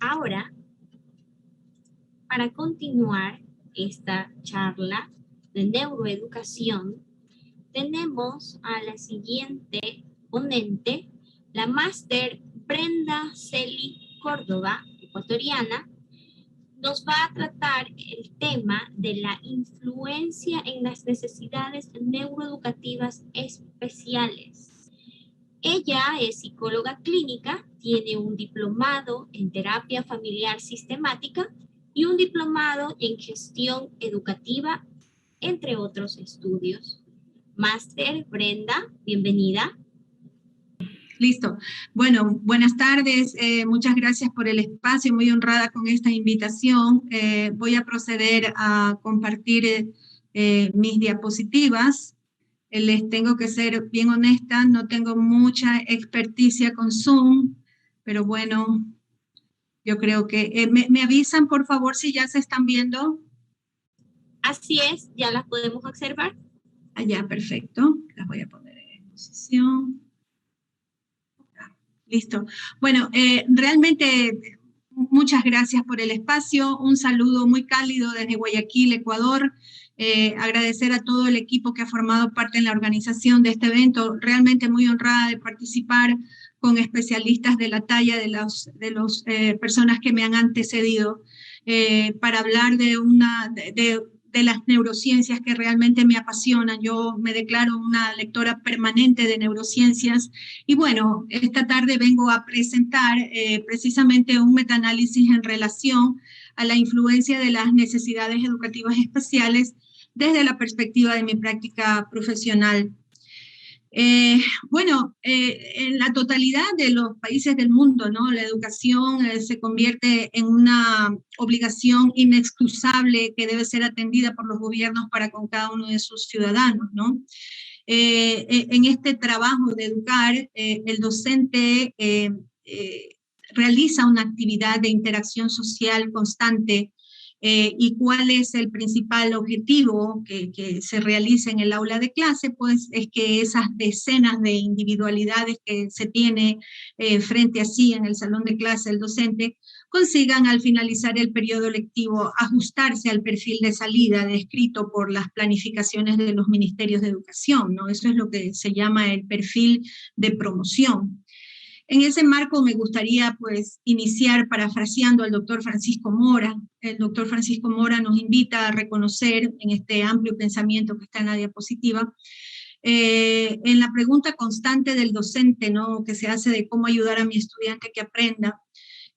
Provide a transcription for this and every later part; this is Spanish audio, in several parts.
Ahora, para continuar esta charla de neuroeducación, tenemos a la siguiente ponente, la máster Brenda Celi Córdoba, ecuatoriana. Nos va a tratar el tema de la influencia en las necesidades neuroeducativas especiales. Ella es psicóloga clínica, tiene un diplomado en terapia familiar sistemática y un diplomado en gestión educativa, entre otros estudios. Máster Brenda, bienvenida. Listo. Bueno, buenas tardes. Muchas gracias por el espacio. Muy honrada con esta invitación. Voy a proceder a compartir mis diapositivas. Les tengo que ser bien honesta, no tengo mucha experticia con Zoom, pero bueno, yo creo que... ¿me avisan, por favor, si ya se están viendo? Así es, ya las podemos observar. Allá, perfecto. Las voy a poner en posición. Listo. Bueno, realmente muchas gracias por el espacio. Un saludo muy cálido desde Guayaquil, Ecuador. Agradecer a todo el equipo que ha formado parte en la organización de este evento. Realmente muy honrada de participar con especialistas de la talla de las personas que me han antecedido para hablar de las neurociencias que realmente me apasionan. Yo me declaro una lectora permanente de neurociencias y bueno, esta tarde vengo a presentar precisamente un metaanálisis en relación a la influencia de las necesidades educativas especiales desde la perspectiva de mi práctica profesional. En la totalidad de los países del mundo, ¿no? La educación se convierte en una obligación inexcusable que debe ser atendida por los gobiernos para con cada uno de sus ciudadanos, ¿no? En este trabajo de educar, el docente realiza una actividad de interacción social constante. ¿Y cuál es el principal objetivo que se realiza en el aula de clase? Pues es que esas decenas de individualidades que se tiene frente a sí en el salón de clase el docente consigan al finalizar el periodo lectivo ajustarse al perfil de salida descrito por las planificaciones de los ministerios de educación, ¿no? Eso es lo que se llama el perfil de promoción. En ese marco me gustaría pues iniciar parafraseando al doctor Francisco Mora. El doctor Francisco Mora nos invita a reconocer en este amplio pensamiento que está en la diapositiva, en la pregunta constante del docente, ¿no? Que se hace de cómo ayudar a mi estudiante que aprenda,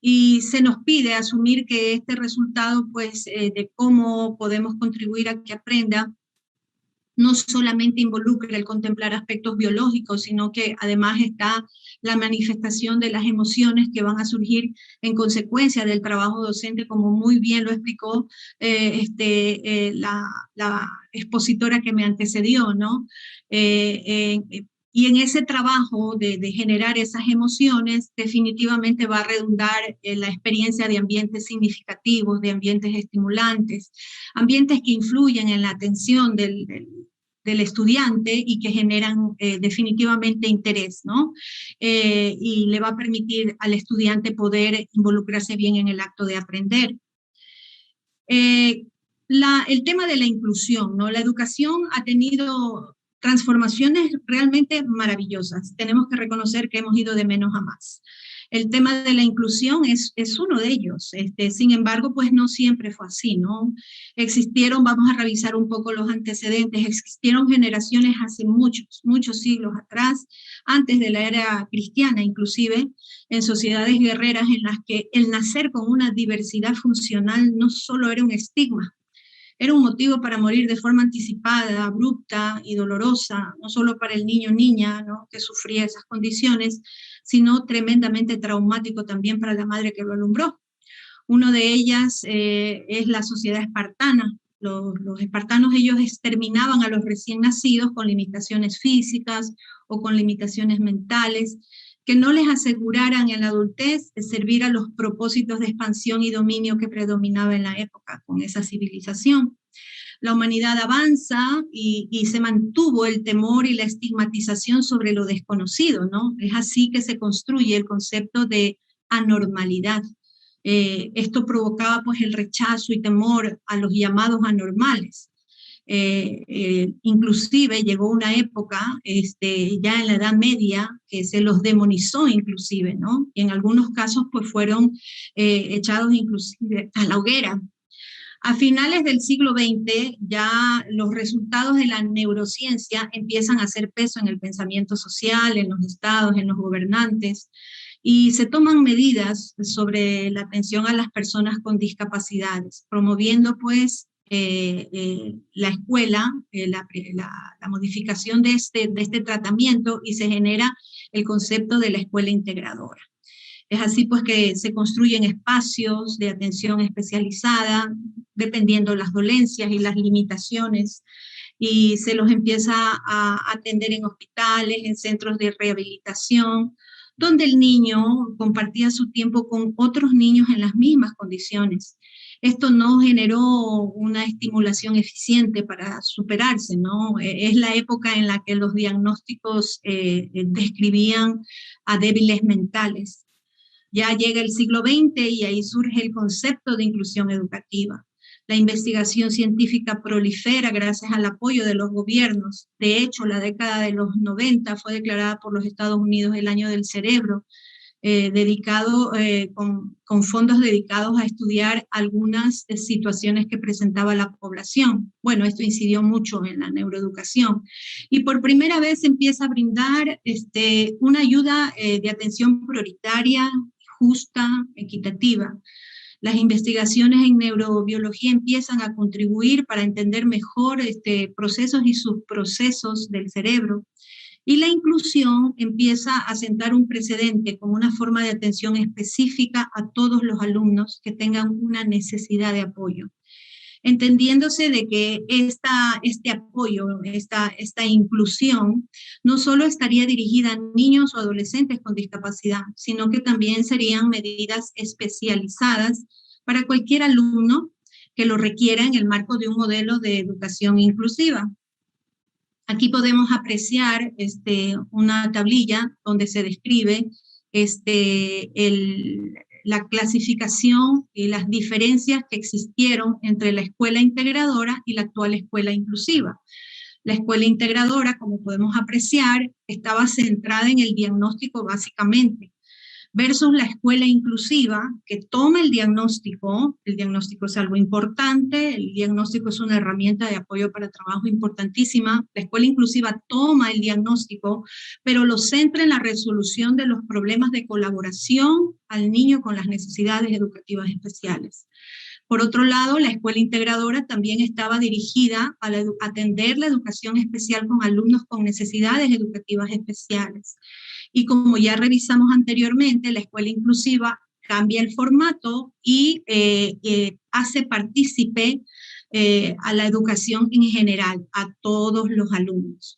y se nos pide asumir que este resultado pues de cómo podemos contribuir a que aprenda no solamente involucra el contemplar aspectos biológicos, sino que además está la manifestación de las emociones que van a surgir en consecuencia del trabajo docente, como muy bien lo explicó la expositora que me antecedió, ¿no? Y en ese trabajo de generar esas emociones, definitivamente va a redundar en la experiencia de ambientes significativos, de ambientes estimulantes, ambientes que influyen en la atención del estudiante y que generan definitivamente interés, ¿no? Y le va a permitir al estudiante poder involucrarse bien en el acto de aprender. El tema de la inclusión, ¿no? La educación ha tenido transformaciones realmente maravillosas. Tenemos que reconocer que hemos ido de menos a más. El tema de la inclusión es uno de ellos. Sin embargo, pues no siempre fue así, ¿no? Existieron, vamos a revisar un poco los antecedentes, existieron generaciones hace muchos siglos atrás, antes de la era cristiana inclusive, en sociedades guerreras en las que el nacer con una diversidad funcional no solo era un estigma, era un motivo para morir de forma anticipada, abrupta y dolorosa, no solo para el niño o niña, ¿no? Que sufría esas condiciones, sino tremendamente traumático también para la madre que lo alumbró. Una de ellas es la sociedad espartana. Los espartanos, ellos exterminaban a los recién nacidos con limitaciones físicas o con limitaciones mentales, que no les aseguraran en la adultez de servir a los propósitos de expansión y dominio que predominaba en la época con esa civilización. La humanidad avanza y se mantuvo el temor y la estigmatización sobre lo desconocido, ¿no? Es así que se construye el concepto de anormalidad. Esto provocaba pues el rechazo y temor a los llamados anormales. Inclusive llegó una época, ya en la Edad Media, que se los demonizó inclusive, ¿no? Y en algunos casos pues fueron echados inclusive a la hoguera. A finales del siglo XX, ya los resultados de la neurociencia empiezan a hacer peso en el pensamiento social, en los estados, en los gobernantes, y se toman medidas sobre la atención a las personas con discapacidades, promoviendo pues la escuela, la modificación de este tratamiento, y se genera el concepto de la escuela integradora. Es así pues que se construyen espacios de atención especializada, dependiendo las dolencias y las limitaciones, y se los empieza a atender en hospitales, en centros de rehabilitación, donde el niño compartía su tiempo con otros niños en las mismas condiciones. Esto no generó una estimulación eficiente para superarse, ¿no? Es la época en la que los diagnósticos describían a débiles mentales. Ya llega el siglo XX y ahí surge el concepto de inclusión educativa. La investigación científica prolifera gracias al apoyo de los gobiernos. De hecho, la década de los 90 fue declarada por los Estados Unidos el año del cerebro, con fondos dedicados a estudiar algunas situaciones que presentaba la población. Bueno, esto incidió mucho en la neuroeducación. Y por primera vez empieza a brindar una ayuda de atención prioritaria, justa, equitativa. Las investigaciones en neurobiología empiezan a contribuir para entender mejor procesos y subprocesos del cerebro. Y la inclusión empieza a sentar un precedente como una forma de atención específica a todos los alumnos que tengan una necesidad de apoyo, entendiéndose de que este apoyo, esta inclusión, no solo estaría dirigida a niños o adolescentes con discapacidad, sino que también serían medidas especializadas para cualquier alumno que lo requiera en el marco de un modelo de educación inclusiva. Aquí podemos apreciar una tablilla donde se describe la clasificación y las diferencias que existieron entre la escuela integradora y la actual escuela inclusiva. La escuela integradora, como podemos apreciar, estaba centrada en el diagnóstico básicamente, versus la escuela inclusiva, que toma el diagnóstico es algo importante, el diagnóstico es una herramienta de apoyo para trabajo importantísima. La escuela inclusiva toma el diagnóstico, pero lo centra en la resolución de los problemas de colaboración al niño con las necesidades educativas especiales. Por otro lado, la escuela integradora también estaba dirigida a atender la educación especial con alumnos con necesidades educativas especiales. Y como ya revisamos anteriormente, la escuela inclusiva cambia el formato y hace partícipe a la educación en general, a todos los alumnos.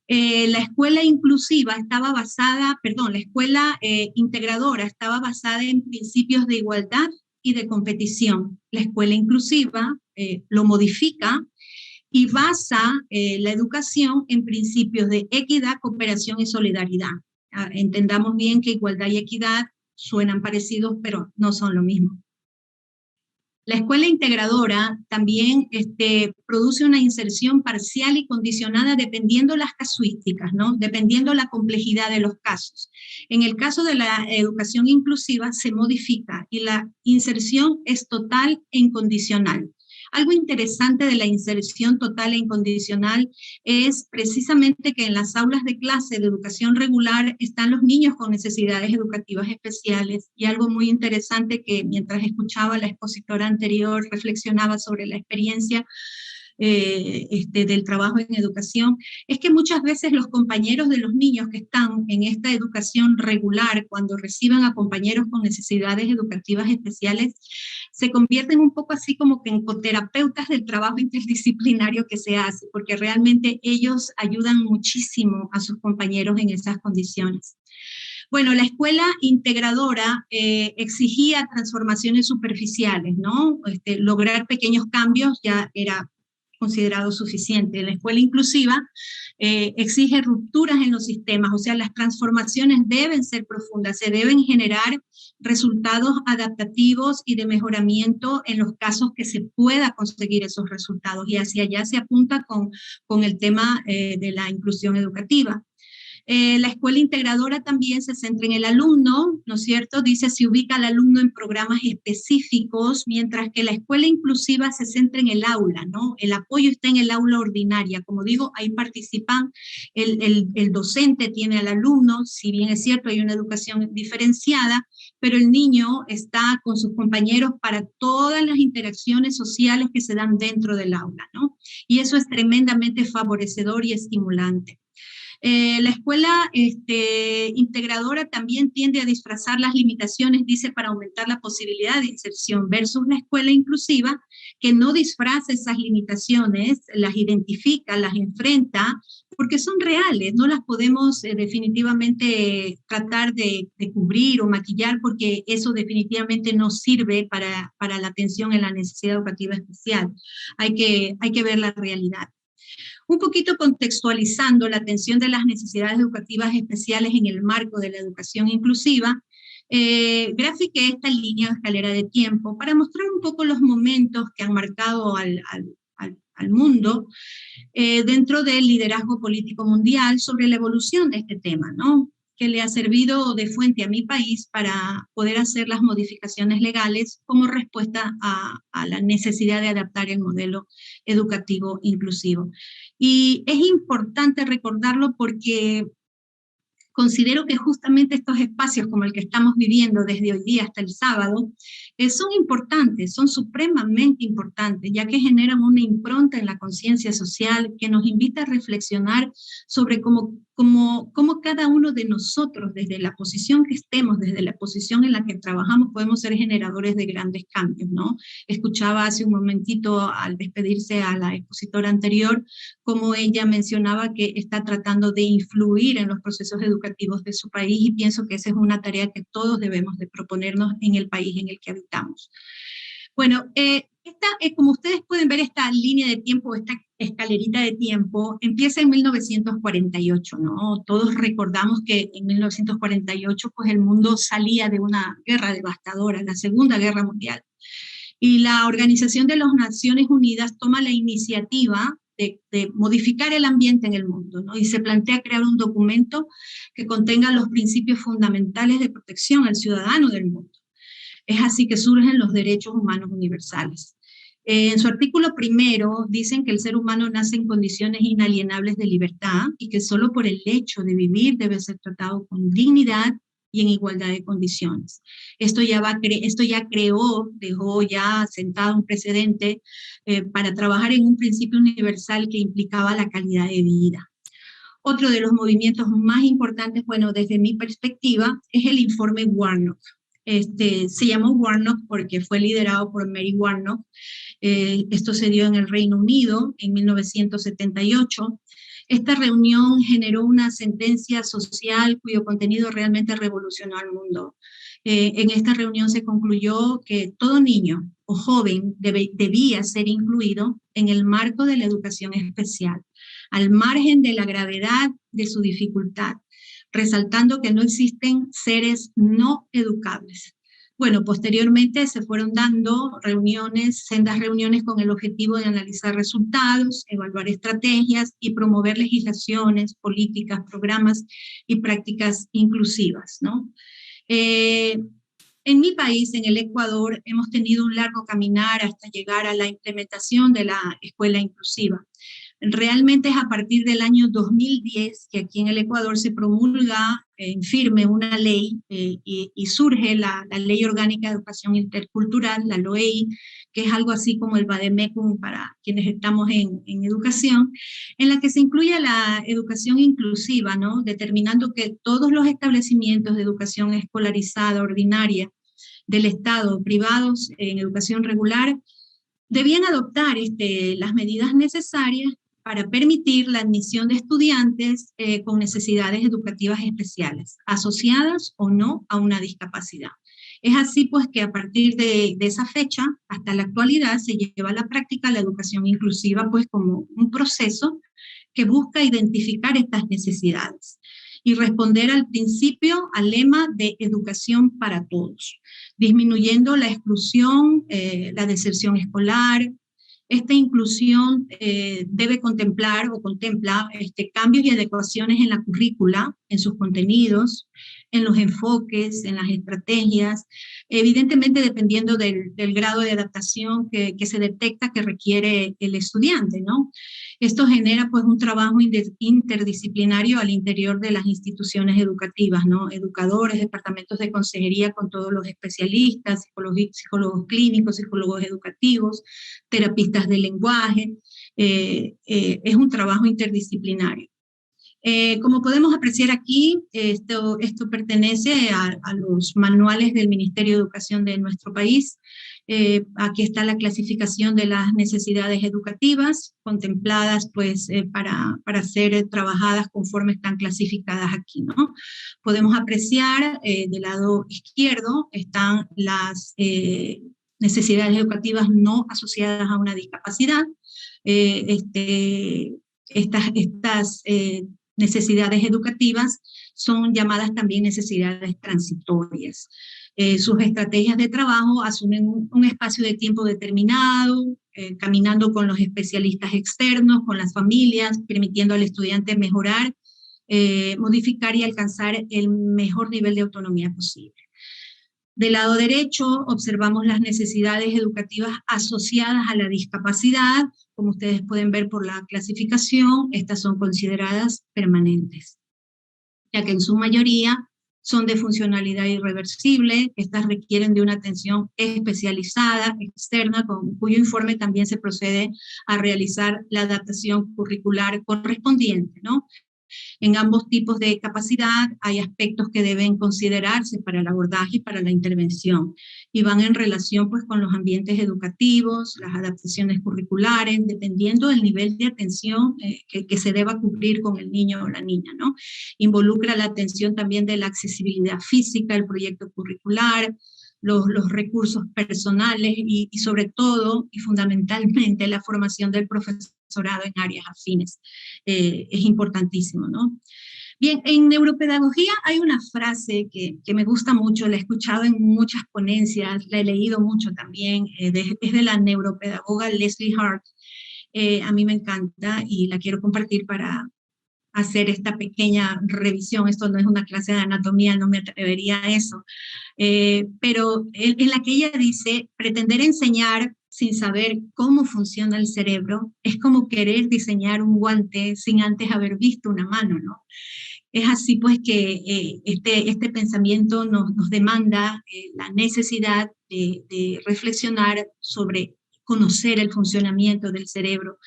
La escuela inclusiva estaba basada, la escuela integradora estaba basada en principios de igualdad y de competición. La escuela inclusiva lo modifica y basa la educación en principios de equidad, cooperación y solidaridad. Entendamos bien que igualdad y equidad suenan parecidos, pero no son lo mismo. La escuela integradora también produce una inserción parcial y condicionada dependiendo las casuísticas, ¿no? Dependiendo la complejidad de los casos. En el caso de la educación inclusiva se modifica y la inserción es total e incondicional. Algo interesante de la inserción total e incondicional es precisamente que en las aulas de clase de educación regular están los niños con necesidades educativas especiales, y algo muy interesante que mientras escuchaba a la expositora anterior reflexionaba sobre la experiencia del trabajo en educación, es que muchas veces los compañeros de los niños que están en esta educación regular, cuando reciban a compañeros con necesidades educativas especiales, se convierten un poco así como que en coterapeutas del trabajo interdisciplinario que se hace, porque realmente ellos ayudan muchísimo a sus compañeros en esas condiciones. Bueno, la escuela integradora exigía transformaciones superficiales, ¿no? Lograr pequeños cambios ya era considerado suficiente. La escuela inclusiva exige rupturas en los sistemas, o sea, las transformaciones deben ser profundas, se deben generar resultados adaptativos y de mejoramiento en los casos que se pueda conseguir esos resultados, y hacia allá se apunta con el tema de la inclusión educativa. La escuela integradora también se centra en el alumno, ¿no es cierto? Dice, se ubica al alumno en programas específicos, mientras que la escuela inclusiva se centra en el aula, ¿no? El apoyo está en el aula ordinaria. Como digo, ahí participan, el docente tiene al alumno, si bien es cierto, hay una educación diferenciada, pero el niño está con sus compañeros para todas las interacciones sociales que se dan dentro del aula, ¿no? Y eso es tremendamente favorecedor y estimulante. La escuela integradora también tiende a disfrazar las limitaciones, dice, para aumentar la posibilidad de inserción, versus la escuela inclusiva, que no disfraza esas limitaciones, las identifica, las enfrenta, porque son reales, no las podemos definitivamente tratar de cubrir o maquillar, porque eso definitivamente no sirve para la atención en la necesidad educativa especial. Hay que ver la realidad. Un poquito contextualizando la atención de las necesidades educativas especiales en el marco de la educación inclusiva, grafiqué esta línea de escalera de tiempo para mostrar un poco los momentos que han marcado al mundo dentro del liderazgo político mundial sobre la evolución de este tema, ¿no? Que le ha servido de fuente a mi país para poder hacer las modificaciones legales como respuesta a la necesidad de adaptar el modelo educativo inclusivo. Y es importante recordarlo porque considero que justamente estos espacios como el que estamos viviendo desde hoy día hasta el sábado son importantes, son supremamente importantes, ya que generan una impronta en la conciencia social que nos invita a reflexionar sobre cómo cada uno de nosotros, desde la posición que estemos, desde la posición en la que trabajamos, podemos ser generadores de grandes cambios, ¿no? Escuchaba hace un momentito, al despedirse a la expositora anterior, como ella mencionaba que está tratando de influir en los procesos educativos de su país, y pienso que esa es una tarea que todos debemos de proponernos en el país en el que habitamos. Bueno, como ustedes pueden ver, esta línea de tiempo, esta escalerita de tiempo, empieza en 1948, ¿no? Todos recordamos que en 1948, pues el mundo salía de una guerra devastadora, la Segunda Guerra Mundial. Y la Organización de las Naciones Unidas toma la iniciativa de modificar el ambiente en el mundo, ¿no? Y se plantea crear un documento que contenga los principios fundamentales de protección al ciudadano del mundo. Es así que surgen los derechos humanos universales. En su artículo primero dicen que el ser humano nace en condiciones inalienables de libertad y que solo por el hecho de vivir debe ser tratado con dignidad y en igualdad de condiciones. Esto ya dejó ya sentado un precedente para trabajar en un principio universal que implicaba la calidad de vida. Otro de los movimientos más importantes, bueno, desde mi perspectiva, es el informe Warnock. Se llamó Warnock porque fue liderado por Mary Warnock. Esto se dio en el Reino Unido en 1978. Esta reunión generó una sentencia social cuyo contenido realmente revolucionó al mundo. En esta reunión se concluyó que todo niño o joven debía ser incluido en el marco de la educación especial, al margen de la gravedad de su dificultad, resaltando que no existen seres no educables. Bueno, posteriormente se fueron dando sendas reuniones con el objetivo de analizar resultados, evaluar estrategias y promover legislaciones, políticas, programas y prácticas inclusivas, ¿no? En mi país, en el Ecuador, hemos tenido un largo caminar hasta llegar a la implementación de la escuela inclusiva. Realmente es a partir del año 2010 que aquí en el Ecuador se promulga en firme una ley y surge la Ley Orgánica de Educación Intercultural, la LOEI, que es algo así como el Vademecum para quienes estamos en educación, en la que se incluye la educación inclusiva, ¿no? Determinando que todos los establecimientos de educación escolarizada ordinaria del Estado, privados en educación regular, debían adoptar las medidas necesarias para permitir la admisión de estudiantes con necesidades educativas especiales, asociadas o no a una discapacidad. Es así pues que a partir de esa fecha hasta la actualidad se lleva a la práctica la educación inclusiva pues como un proceso que busca identificar estas necesidades y responder al principio, al lema de educación para todos, disminuyendo la exclusión, la deserción escolar. Esta inclusión debe contemplar o contempla cambios y adecuaciones en la currícula, en sus contenidos, en los enfoques, en las estrategias, evidentemente dependiendo del grado de adaptación que se detecta que requiere el estudiante, ¿no? Esto genera pues un trabajo interdisciplinario al interior de las instituciones educativas, ¿no? Educadores, departamentos de consejería con todos los especialistas, psicólogos clínicos, psicólogos educativos, terapistas del lenguaje. Es un trabajo interdisciplinario. Como podemos apreciar aquí, esto pertenece a los manuales del Ministerio de Educación de nuestro país. Aquí está la clasificación de las necesidades educativas contempladas pues, para ser trabajadas conforme están clasificadas aquí, ¿no? Podemos apreciar del lado izquierdo están las necesidades educativas no asociadas a una discapacidad. Estas necesidades educativas son llamadas también necesidades transitorias. Sus estrategias de trabajo asumen un espacio de tiempo determinado, caminando con los especialistas externos, con las familias, permitiendo al estudiante mejorar, modificar y alcanzar el mejor nivel de autonomía posible. Del lado derecho observamos las necesidades educativas asociadas a la discapacidad. Como ustedes pueden ver por la clasificación, estas son consideradas permanentes, ya que en su mayoría son de funcionalidad irreversible. Estas requieren de una atención especializada, externa, con cuyo informe también se procede a realizar la adaptación curricular correspondiente, ¿no? En ambos tipos de capacidad hay aspectos que deben considerarse para el abordaje y para la intervención, y van en relación pues, con los ambientes educativos, las adaptaciones curriculares, dependiendo del nivel de atención que se deba cumplir con el niño o la niña, ¿no? Involucra la atención también de la accesibilidad física, el proyecto curricular, los recursos personales y sobre todo y fundamentalmente la formación del profesorado en áreas afines. Es importantísimo, ¿no? Bien, en neuropedagogía hay una frase que me gusta mucho, la he escuchado en muchas ponencias, la he leído mucho también, es de la neuropedagoga Leslie Hart. A mí me encanta y la quiero compartir para hacer esta pequeña revisión. Esto no es una clase de anatomía, no me atrevería a eso, pero en la que ella dice, pretender enseñar sin saber cómo funciona el cerebro es como querer diseñar un guante sin antes haber visto una mano, ¿no? Es así pues que este pensamiento nos demanda la necesidad de reflexionar sobre conocer el funcionamiento del cerebro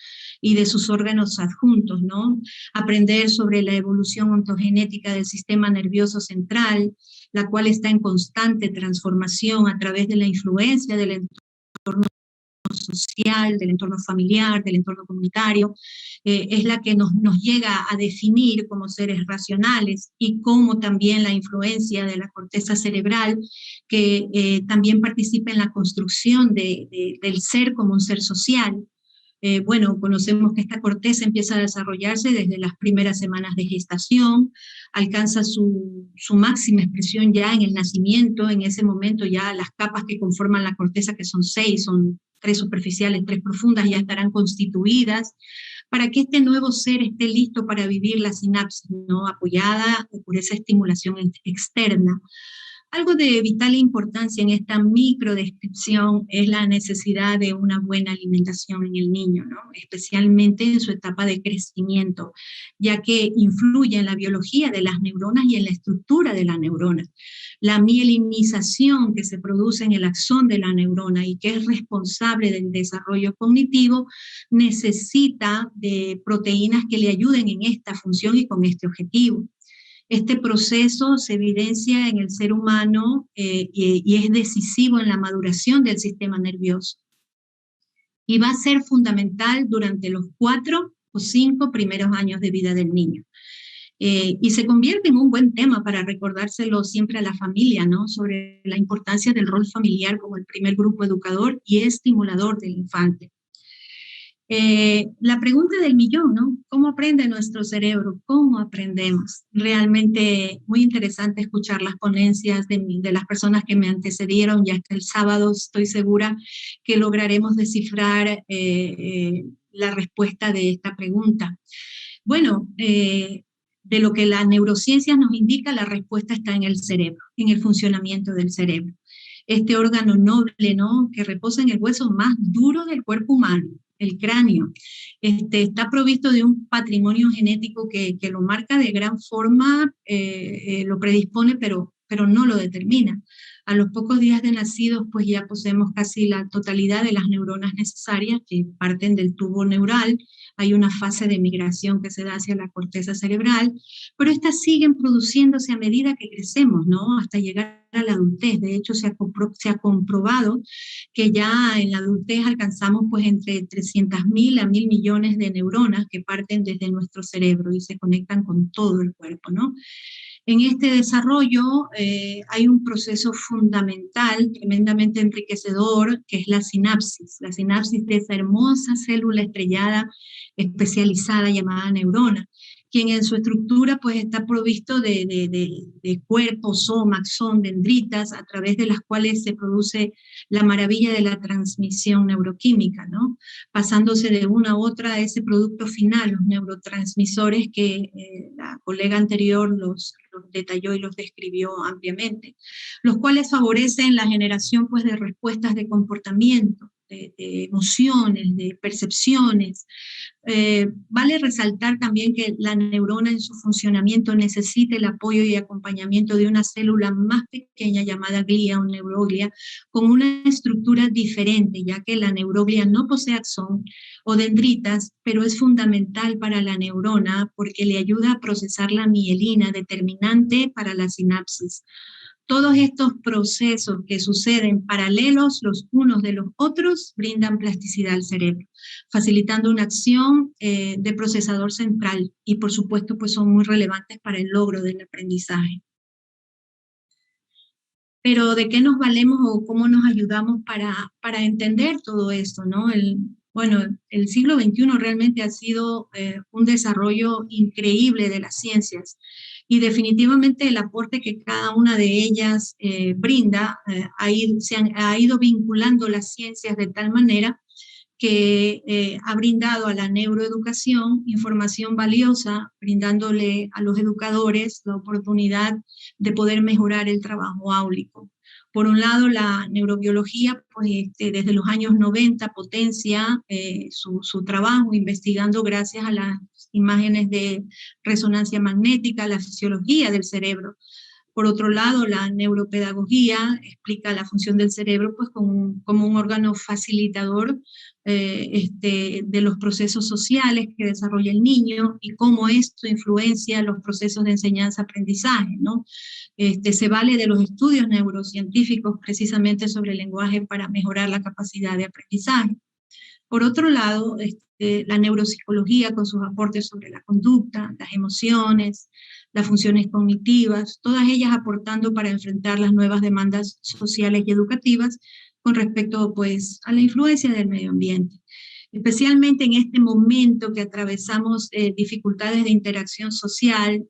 y de sus órganos adjuntos, ¿no? Aprender sobre la evolución ontogenética del sistema nervioso central, la cual está en constante transformación a través de la influencia del entorno social, del entorno familiar, del entorno comunitario, es la que nos llega a definir como seres racionales, y como también la influencia de la corteza cerebral, que también participa en la construcción del ser como un ser social. Bueno, conocemos que esta corteza empieza a desarrollarse desde las primeras semanas de gestación, alcanza su máxima expresión ya en el nacimiento. En ese momento ya las capas que conforman la corteza, que son 6, son 3 superficiales, 3 profundas, ya estarán constituidas para que este nuevo ser esté listo para vivir la sinapsis, ¿no? Apoyada por esa estimulación externa. Algo de vital importancia en esta microdescripción es la necesidad de una buena alimentación en el niño, ¿no? Especialmente en su etapa de crecimiento, ya que influye en la biología de las neuronas y en la estructura de la neurona. La mielinización que se produce en el axón de la neurona y que es responsable del desarrollo cognitivo necesita de proteínas que le ayuden en esta función y con este objetivo. Este proceso se evidencia en el ser humano y es decisivo en la maduración del sistema nervioso. Y va a ser fundamental durante los 4 o 5 primeros años de vida del niño. Y se convierte en un buen tema para recordárselo siempre a la familia, ¿no? Sobre la importancia del rol familiar como el primer grupo educador y estimulador del infante. La pregunta del millón, ¿no? ¿Cómo aprende nuestro cerebro? ¿Cómo aprendemos? Realmente muy interesante escuchar las ponencias de las personas que me antecedieron, y hasta el sábado estoy segura que lograremos descifrar la respuesta de esta pregunta. Bueno, de lo que la neurociencia nos indica, la respuesta está en el cerebro, en el funcionamiento del cerebro. Este órgano noble, ¿no?, que reposa en el hueso más duro del cuerpo humano, el cráneo, está provisto de un patrimonio genético que lo marca de gran forma, lo predispone, pero no lo determina. A los pocos días de nacidos, pues ya poseemos casi la totalidad de las neuronas necesarias que parten del tubo neural. Hay una fase de migración que se da hacia la corteza cerebral, pero estas siguen produciéndose a medida que crecemos, ¿no? Hasta llegar a la adultez. De hecho, se ha comprobado que ya en la adultez alcanzamos pues entre 300.000 a 1.000 millones de neuronas que parten desde nuestro cerebro y se conectan con todo el cuerpo, ¿no? En este desarrollo hay un proceso fundamental, tremendamente enriquecedor, que es la sinapsis de esa hermosa célula estrellada especializada llamada neurona, quien en su estructura pues está provisto de cuerpo, soma, axón, dendritas, a través de las cuales se produce la maravilla de la transmisión neuroquímica, ¿no? Pasándose de una a otra a ese producto final, los neurotransmisores que la colega anterior los detalló y los describió ampliamente, los cuales favorecen la generación pues de respuestas de comportamiento, de emociones, de percepciones. Vale resaltar también que la neurona en su funcionamiento necesita el apoyo y acompañamiento de una célula más pequeña llamada glía o neuroglia, con una estructura diferente, ya que la neuroglia no posee axón o dendritas, pero es fundamental para la neurona porque le ayuda a procesar la mielina, determinante para la sinapsis. Todos estos procesos que suceden paralelos los unos de los otros brindan plasticidad al cerebro, facilitando una acción de procesador central y por supuesto pues son muy relevantes para el logro del aprendizaje. Pero ¿de qué nos valemos o cómo nos ayudamos para entender todo esto, ¿no? Bueno, el siglo XXI realmente ha sido un desarrollo increíble de las ciencias y definitivamente el aporte que cada una de ellas brinda ha ido vinculando las ciencias de tal manera que ha brindado a la neuroeducación información valiosa, brindándole a los educadores la oportunidad de poder mejorar el trabajo áulico. Por un lado, la neurobiología, pues desde los años 90 potencia su trabajo investigando gracias a las imágenes de resonancia magnética, la fisiología del cerebro. Por otro lado, la neuropedagogía explica la función del cerebro pues, como un órgano facilitador de los procesos sociales que desarrolla el niño y cómo esto influencia los procesos de enseñanza-aprendizaje, ¿no? Se vale de los estudios neurocientíficos precisamente sobre el lenguaje para mejorar la capacidad de aprendizaje. Por otro lado, la neuropsicología con sus aportes sobre la conducta, las emociones, las funciones cognitivas, todas ellas aportando para enfrentar las nuevas demandas sociales y educativas con respecto pues, a la influencia del medio ambiente. Especialmente en este momento que atravesamos dificultades de interacción social,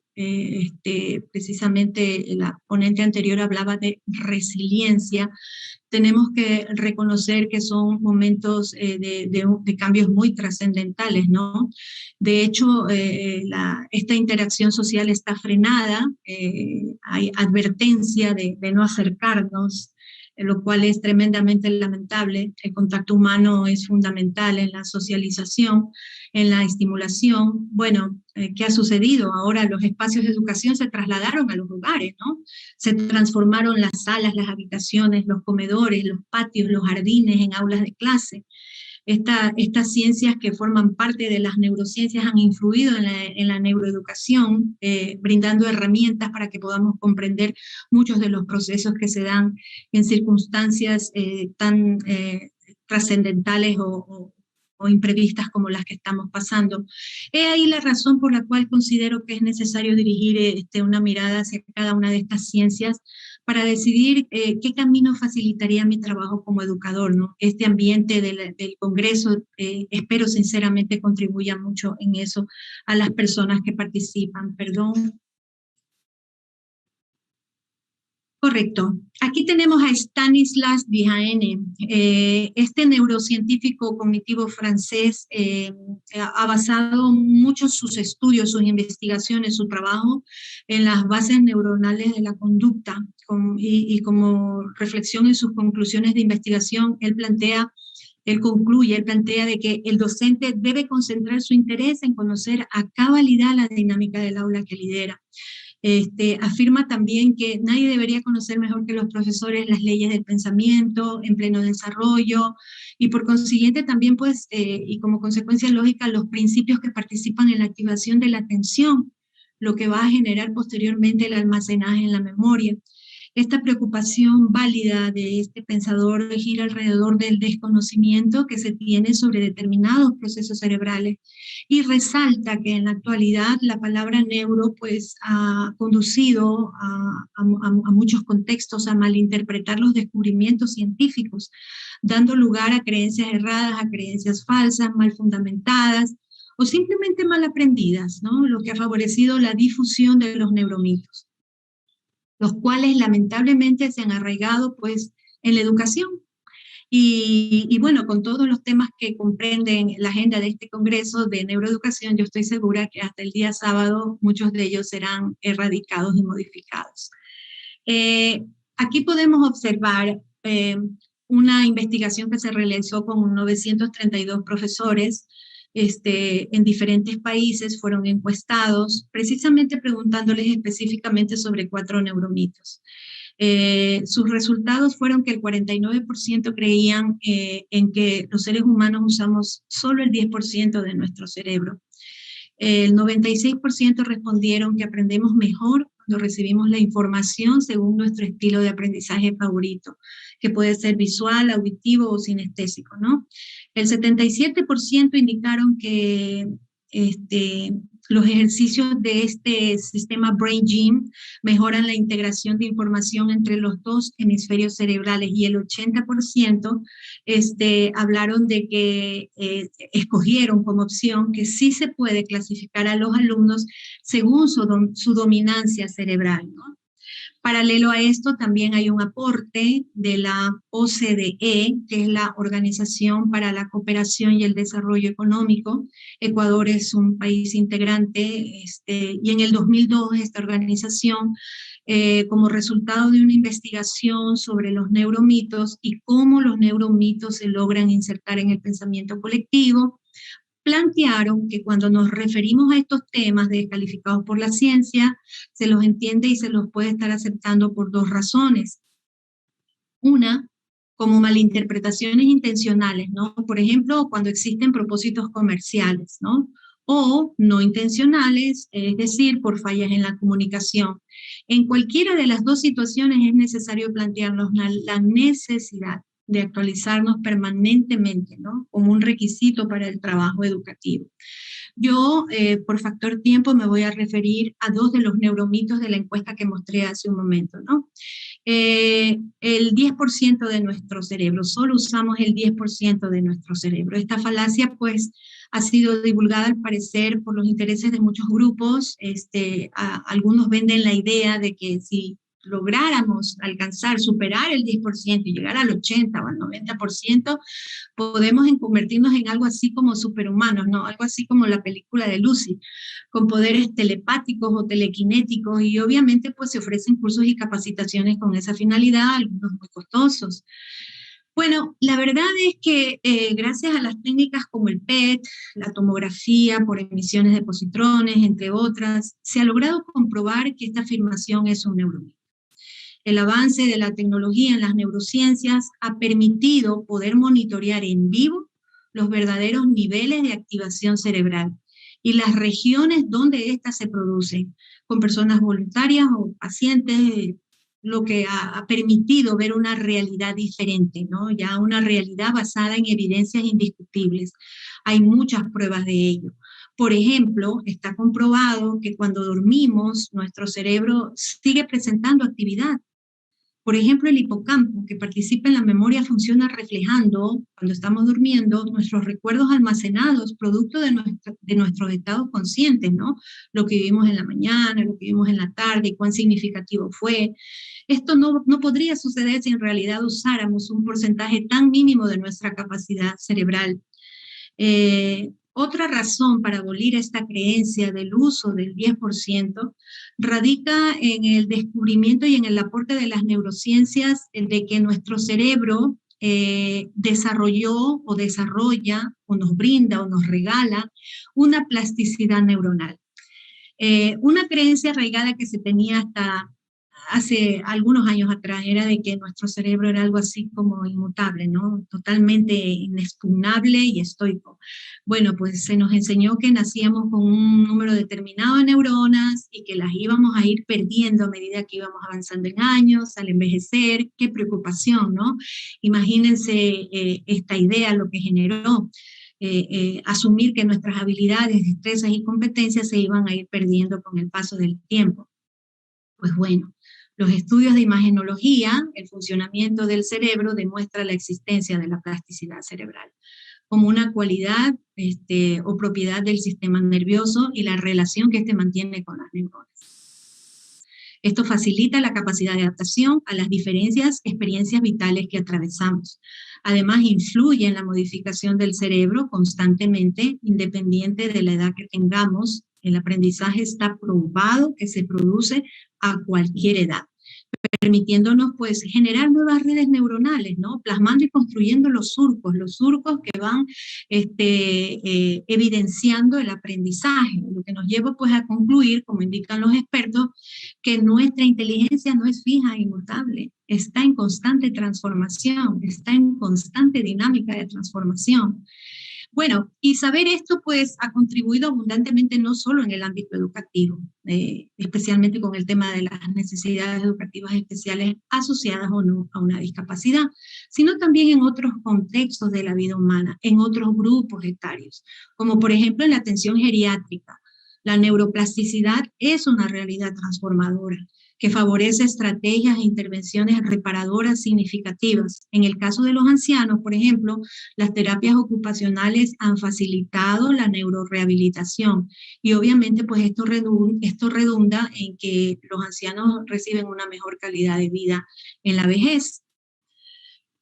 precisamente la ponente anterior hablaba de resiliencia, tenemos que reconocer que son momentos de cambios muy trascendentales, ¿no? De hecho, esta interacción social está frenada, hay advertencia de no acercarnos, lo cual es tremendamente lamentable. El contacto humano es fundamental en la socialización, en la estimulación. Bueno, ¿qué ha sucedido? Ahora los espacios de educación se trasladaron a los hogares, ¿no? Se transformaron las salas, las habitaciones, los comedores, los patios, los jardines en aulas de clase. Estas ciencias que forman parte de las neurociencias han influido en la neuroeducación, brindando herramientas para que podamos comprender muchos de los procesos que se dan en circunstancias tan trascendentales o o imprevistas como las que estamos pasando. He ahí la razón por la cual considero que es necesario dirigir una mirada hacia cada una de estas ciencias para decidir qué camino facilitaría mi trabajo como educador, ¿no? Este ambiente del Congreso, espero sinceramente contribuya mucho en eso a las personas que participan. Perdón. Correcto. Aquí tenemos a Stanislas Dehaene. Este neurocientífico cognitivo francés ha basado muchos sus estudios, sus investigaciones, su trabajo en las bases neuronales de la conducta y como reflexión en sus conclusiones de investigación, él plantea de que el docente debe concentrar su interés en conocer a cabalidad la dinámica del aula que lidera. Afirma también que nadie debería conocer mejor que los profesores las leyes del pensamiento en pleno desarrollo y por consiguiente también pues y como consecuencia lógica los principios que participan en la activación de la atención, lo que va a generar posteriormente el almacenaje en la memoria. Esta preocupación válida de este pensador gira alrededor del desconocimiento que se tiene sobre determinados procesos cerebrales y resalta que en la actualidad la palabra neuro pues ha conducido a muchos contextos a malinterpretar los descubrimientos científicos, dando lugar a creencias erradas, a creencias falsas, mal fundamentadas o simplemente mal aprendidas, ¿no? Lo que ha favorecido la difusión de los neuromitos, los cuales lamentablemente se han arraigado pues en la educación. Y bueno, con todos los temas que comprenden la agenda de este Congreso de Neuroeducación, yo estoy segura que hasta el día sábado muchos de ellos serán erradicados y modificados. Aquí podemos observar una investigación que se realizó con 932 profesores en diferentes países, fueron encuestados, precisamente preguntándoles específicamente sobre 4 neuromitos. Sus resultados fueron que el 49% creían en que los seres humanos usamos solo el 10% de nuestro cerebro. El 96% respondieron que aprendemos mejor cuando recibimos la información según nuestro estilo de aprendizaje favorito, que puede ser visual, auditivo o sinestésico, ¿no? El 77% indicaron que los ejercicios de este sistema Brain Gym mejoran la integración de información entre los 2 hemisferios cerebrales y el 80% hablaron de que escogieron como opción que sí se puede clasificar a los alumnos según su dominancia cerebral, ¿no? Paralelo a esto, también hay un aporte de la OCDE, que es la Organización para la Cooperación y el Desarrollo Económico. Ecuador es un país integrante, y en el 2002 esta organización, como resultado de una investigación sobre los neuromitos y cómo los neuromitos se logran insertar en el pensamiento colectivo, plantearon que cuando nos referimos a estos temas descalificados por la ciencia, se los entiende y se los puede estar aceptando por 2 razones. Una, como malinterpretaciones intencionales, ¿no? Por ejemplo, cuando existen propósitos comerciales, ¿no? O no intencionales, es decir, por fallas en la comunicación. En cualquiera de las 2 situaciones es necesario plantearnos la necesidad de actualizarnos permanentemente, ¿no? Como un requisito para el trabajo educativo. Yo, por factor tiempo, me voy a referir a 2 de los neuromitos de la encuesta que mostré hace un momento, ¿no? El 10% de nuestro cerebro, solo usamos el 10% de nuestro cerebro. Esta falacia, pues, ha sido divulgada al parecer por los intereses de muchos grupos. Algunos venden la idea de que si lográramos alcanzar, superar el 10% y llegar al 80 o al 90%, podemos convertirnos en algo así como superhumanos, ¿no? Algo así como la película de Lucy, con poderes telepáticos o telequinéticos, y obviamente pues se ofrecen cursos y capacitaciones con esa finalidad, algunos muy costosos. Bueno, la verdad es que gracias a las técnicas como el PET, la tomografía por emisiones de positrones, entre otras, se ha logrado comprobar que esta afirmación es un neuromito. El avance de la tecnología en las neurociencias ha permitido poder monitorear en vivo los verdaderos niveles de activación cerebral y las regiones donde éstas se producen, con personas voluntarias o pacientes lo que ha permitido ver una realidad diferente, ¿no? Ya una realidad basada en evidencias indiscutibles. Hay muchas pruebas de ello. Por ejemplo, está comprobado que cuando dormimos, nuestro cerebro sigue presentando actividad. Por ejemplo, el hipocampo, que participa en la memoria, funciona reflejando, cuando estamos durmiendo, nuestros recuerdos almacenados, producto de nuestros estados conscientes, ¿no? Lo que vivimos en la mañana, lo que vivimos en la tarde, cuán significativo fue. Esto no podría suceder si en realidad usáramos un porcentaje tan mínimo de nuestra capacidad cerebral. Otra razón para abolir esta creencia del uso del 10% radica en el descubrimiento y en el aporte de las neurociencias de que nuestro cerebro desarrolló o desarrolla o nos brinda o nos regala una plasticidad neuronal. Una creencia arraigada que se tenía hasta hace algunos años atrás era de que nuestro cerebro era algo así como inmutable, ¿no? Totalmente inexpugnable y estoico. Bueno, pues se nos enseñó que nacíamos con un número determinado de neuronas y que las íbamos a ir perdiendo a medida que íbamos avanzando en años, al envejecer. Qué preocupación, ¿no? Imagínense esta idea, lo que generó. Asumir que nuestras habilidades, destrezas y competencias se iban a ir perdiendo con el paso del tiempo. Pues bueno, los estudios de imagenología, el funcionamiento del cerebro, demuestra la existencia de la plasticidad cerebral como una cualidad o propiedad del sistema nervioso y la relación que éste mantiene con las neuronas. Esto facilita la capacidad de adaptación a las diferentes experiencias vitales que atravesamos. Además, influye en la modificación del cerebro constantemente, independiente de la edad que tengamos. El aprendizaje está probado que se produce a cualquier edad, permitiéndonos pues generar nuevas redes neuronales, ¿no? Plasmando y construyendo los surcos que van evidenciando el aprendizaje, lo que nos lleva pues a concluir, como indican los expertos, que nuestra inteligencia no es fija e inmutable, está en constante transformación, está en constante dinámica de transformación. Bueno, y saber esto pues ha contribuido abundantemente no solo en el ámbito educativo, especialmente con el tema de las necesidades educativas especiales asociadas o no a una discapacidad, sino también en otros contextos de la vida humana, en otros grupos etarios, como por ejemplo en la atención geriátrica. La neuroplasticidad es una realidad transformadora que favorece estrategias e intervenciones reparadoras significativas. En el caso de los ancianos, por ejemplo, las terapias ocupacionales han facilitado la neurorehabilitación y obviamente pues esto redunda en que los ancianos reciben una mejor calidad de vida en la vejez.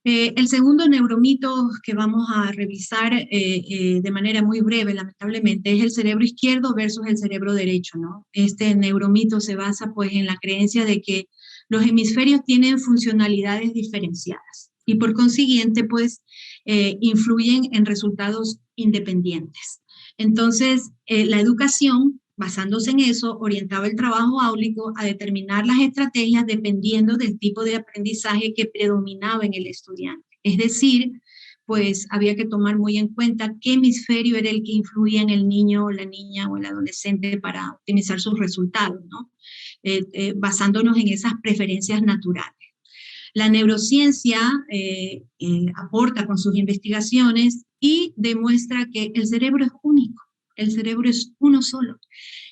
El segundo neuromito que vamos a revisar de manera muy breve, lamentablemente, es el cerebro izquierdo versus el cerebro derecho, ¿no? Este neuromito se basa pues en la creencia de que los hemisferios tienen funcionalidades diferenciadas y por consiguiente pues influyen en resultados independientes. Entonces, la educación, basándose en eso, orientaba el trabajo áulico a determinar las estrategias dependiendo del tipo de aprendizaje que predominaba en el estudiante. Es decir, pues había que tomar muy en cuenta qué hemisferio era el que influía en el niño o la niña o el adolescente para optimizar sus resultados, ¿no? Basándonos en esas preferencias naturales. La neurociencia aporta con sus investigaciones y demuestra que el cerebro es único. El cerebro es uno solo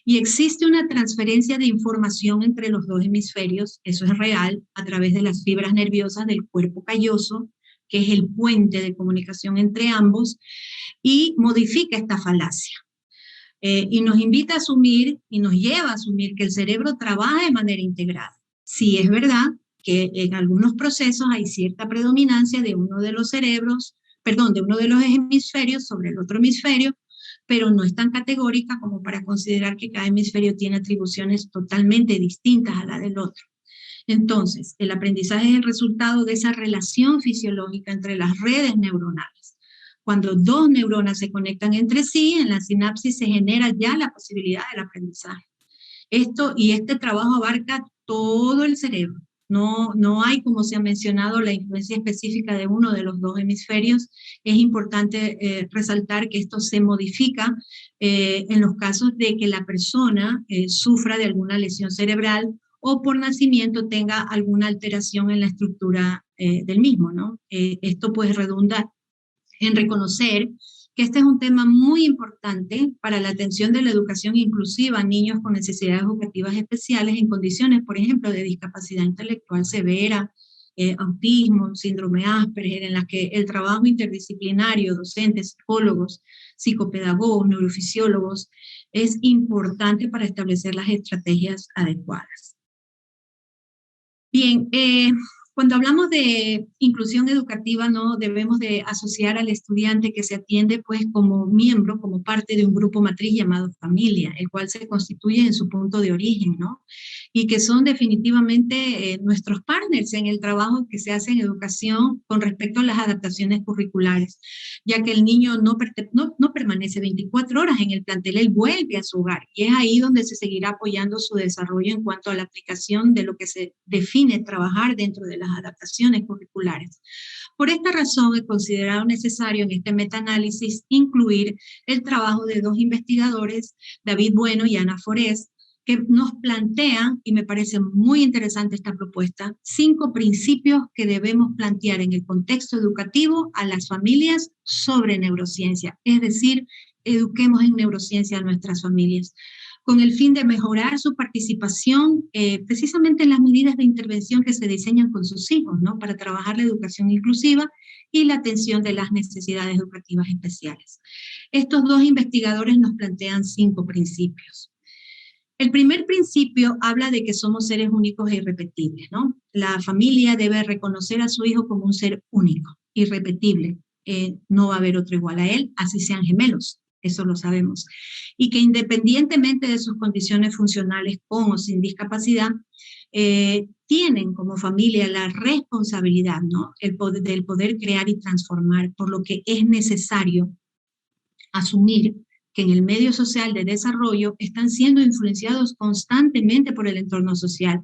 y existe una transferencia de información entre los dos hemisferios, eso es real, a través de las fibras nerviosas del cuerpo calloso, que es el puente de comunicación entre ambos, y modifica esta falacia. Y nos invita a asumir y nos lleva a asumir que el cerebro trabaja de manera integrada. Sí es verdad que en algunos procesos hay cierta predominancia de uno de los hemisferios sobre el otro hemisferio, pero no es tan categórica como para considerar que cada hemisferio tiene atribuciones totalmente distintas a la del otro. Entonces, el aprendizaje es el resultado de esa relación fisiológica entre las redes neuronales. Cuando dos neuronas se conectan entre sí, en la sinapsis se genera ya la posibilidad del aprendizaje. Este trabajo abarca todo el cerebro. No hay, como se ha mencionado, la influencia específica de uno de los dos hemisferios. Es importante resaltar que esto se modifica en los casos de que la persona sufra de alguna lesión cerebral o por nacimiento tenga alguna alteración en la estructura del mismo, ¿no? Esto pues redunda en reconocer que este es un tema muy importante para la atención de la educación inclusiva a niños con necesidades educativas especiales en condiciones, por ejemplo, de discapacidad intelectual severa, autismo, síndrome Asperger, en las que el trabajo interdisciplinario, docentes, psicólogos, psicopedagogos, neurofisiólogos, es importante para establecer las estrategias adecuadas. Bien, cuando hablamos de inclusión educativa, no debemos de asociar al estudiante que se atiende pues como miembro, como parte de un grupo matriz llamado familia, el cual se constituye en su punto de origen, ¿no? Y que son definitivamente nuestros partners en el trabajo que se hace en educación con respecto a las adaptaciones curriculares, ya que el niño no permanece 24 horas en el plantel, él vuelve a su hogar y es ahí donde se seguirá apoyando su desarrollo en cuanto a la aplicación de lo que se define trabajar dentro de las adaptaciones curriculares. Por esta razón he considerado necesario en este metaanálisis incluir el trabajo de dos investigadores, David Bueno y Ana Forés, que nos plantean, y me parece muy interesante esta propuesta, 5 principios que debemos plantear en el contexto educativo a las familias sobre neurociencia, es decir, eduquemos en neurociencia a nuestras familias, con el fin de mejorar su participación precisamente en las medidas de intervención que se diseñan con sus hijos, ¿no? Para trabajar la educación inclusiva y la atención de las necesidades educativas especiales. Estos dos investigadores nos plantean 5 principios. El primer principio habla de que somos seres únicos e irrepetibles, ¿no? La familia debe reconocer a su hijo como un ser único, irrepetible. No va a haber otro igual a él, así sean gemelos, eso lo sabemos. Y que independientemente de sus condiciones funcionales con o sin discapacidad, tienen como familia la responsabilidad, ¿no? Del poder crear y transformar, por lo que es necesario asumir que en el medio social de desarrollo están siendo influenciados constantemente por el entorno social,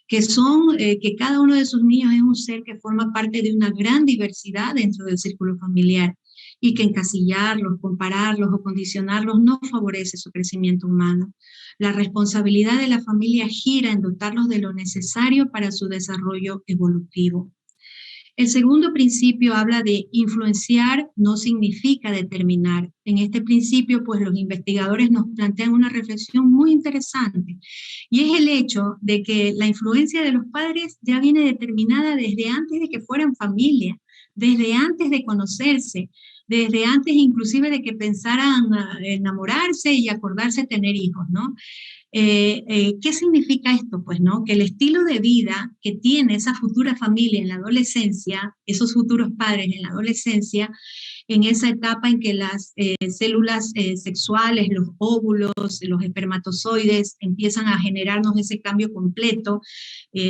que cada uno de sus niños es un ser que forma parte de una gran diversidad dentro del círculo familiar y que encasillarlos, compararlos o condicionarlos no favorece su crecimiento humano. La responsabilidad de la familia gira en dotarlos de lo necesario para su desarrollo evolutivo. El segundo principio habla de influenciar, no significa determinar. En este principio, pues los investigadores nos plantean una reflexión muy interesante, y es el hecho de que la influencia de los padres ya viene determinada desde antes de que fueran familia, desde antes de conocerse, desde antes inclusive de que pensaran enamorarse y acordarse tener hijos, ¿no? ¿Qué significa esto? Pues, ¿no? Que el estilo de vida que tiene esa futura familia en la adolescencia, esos futuros padres en la adolescencia, en esa etapa en que las células sexuales, los óvulos, los espermatozoides empiezan a generarnos ese cambio completo,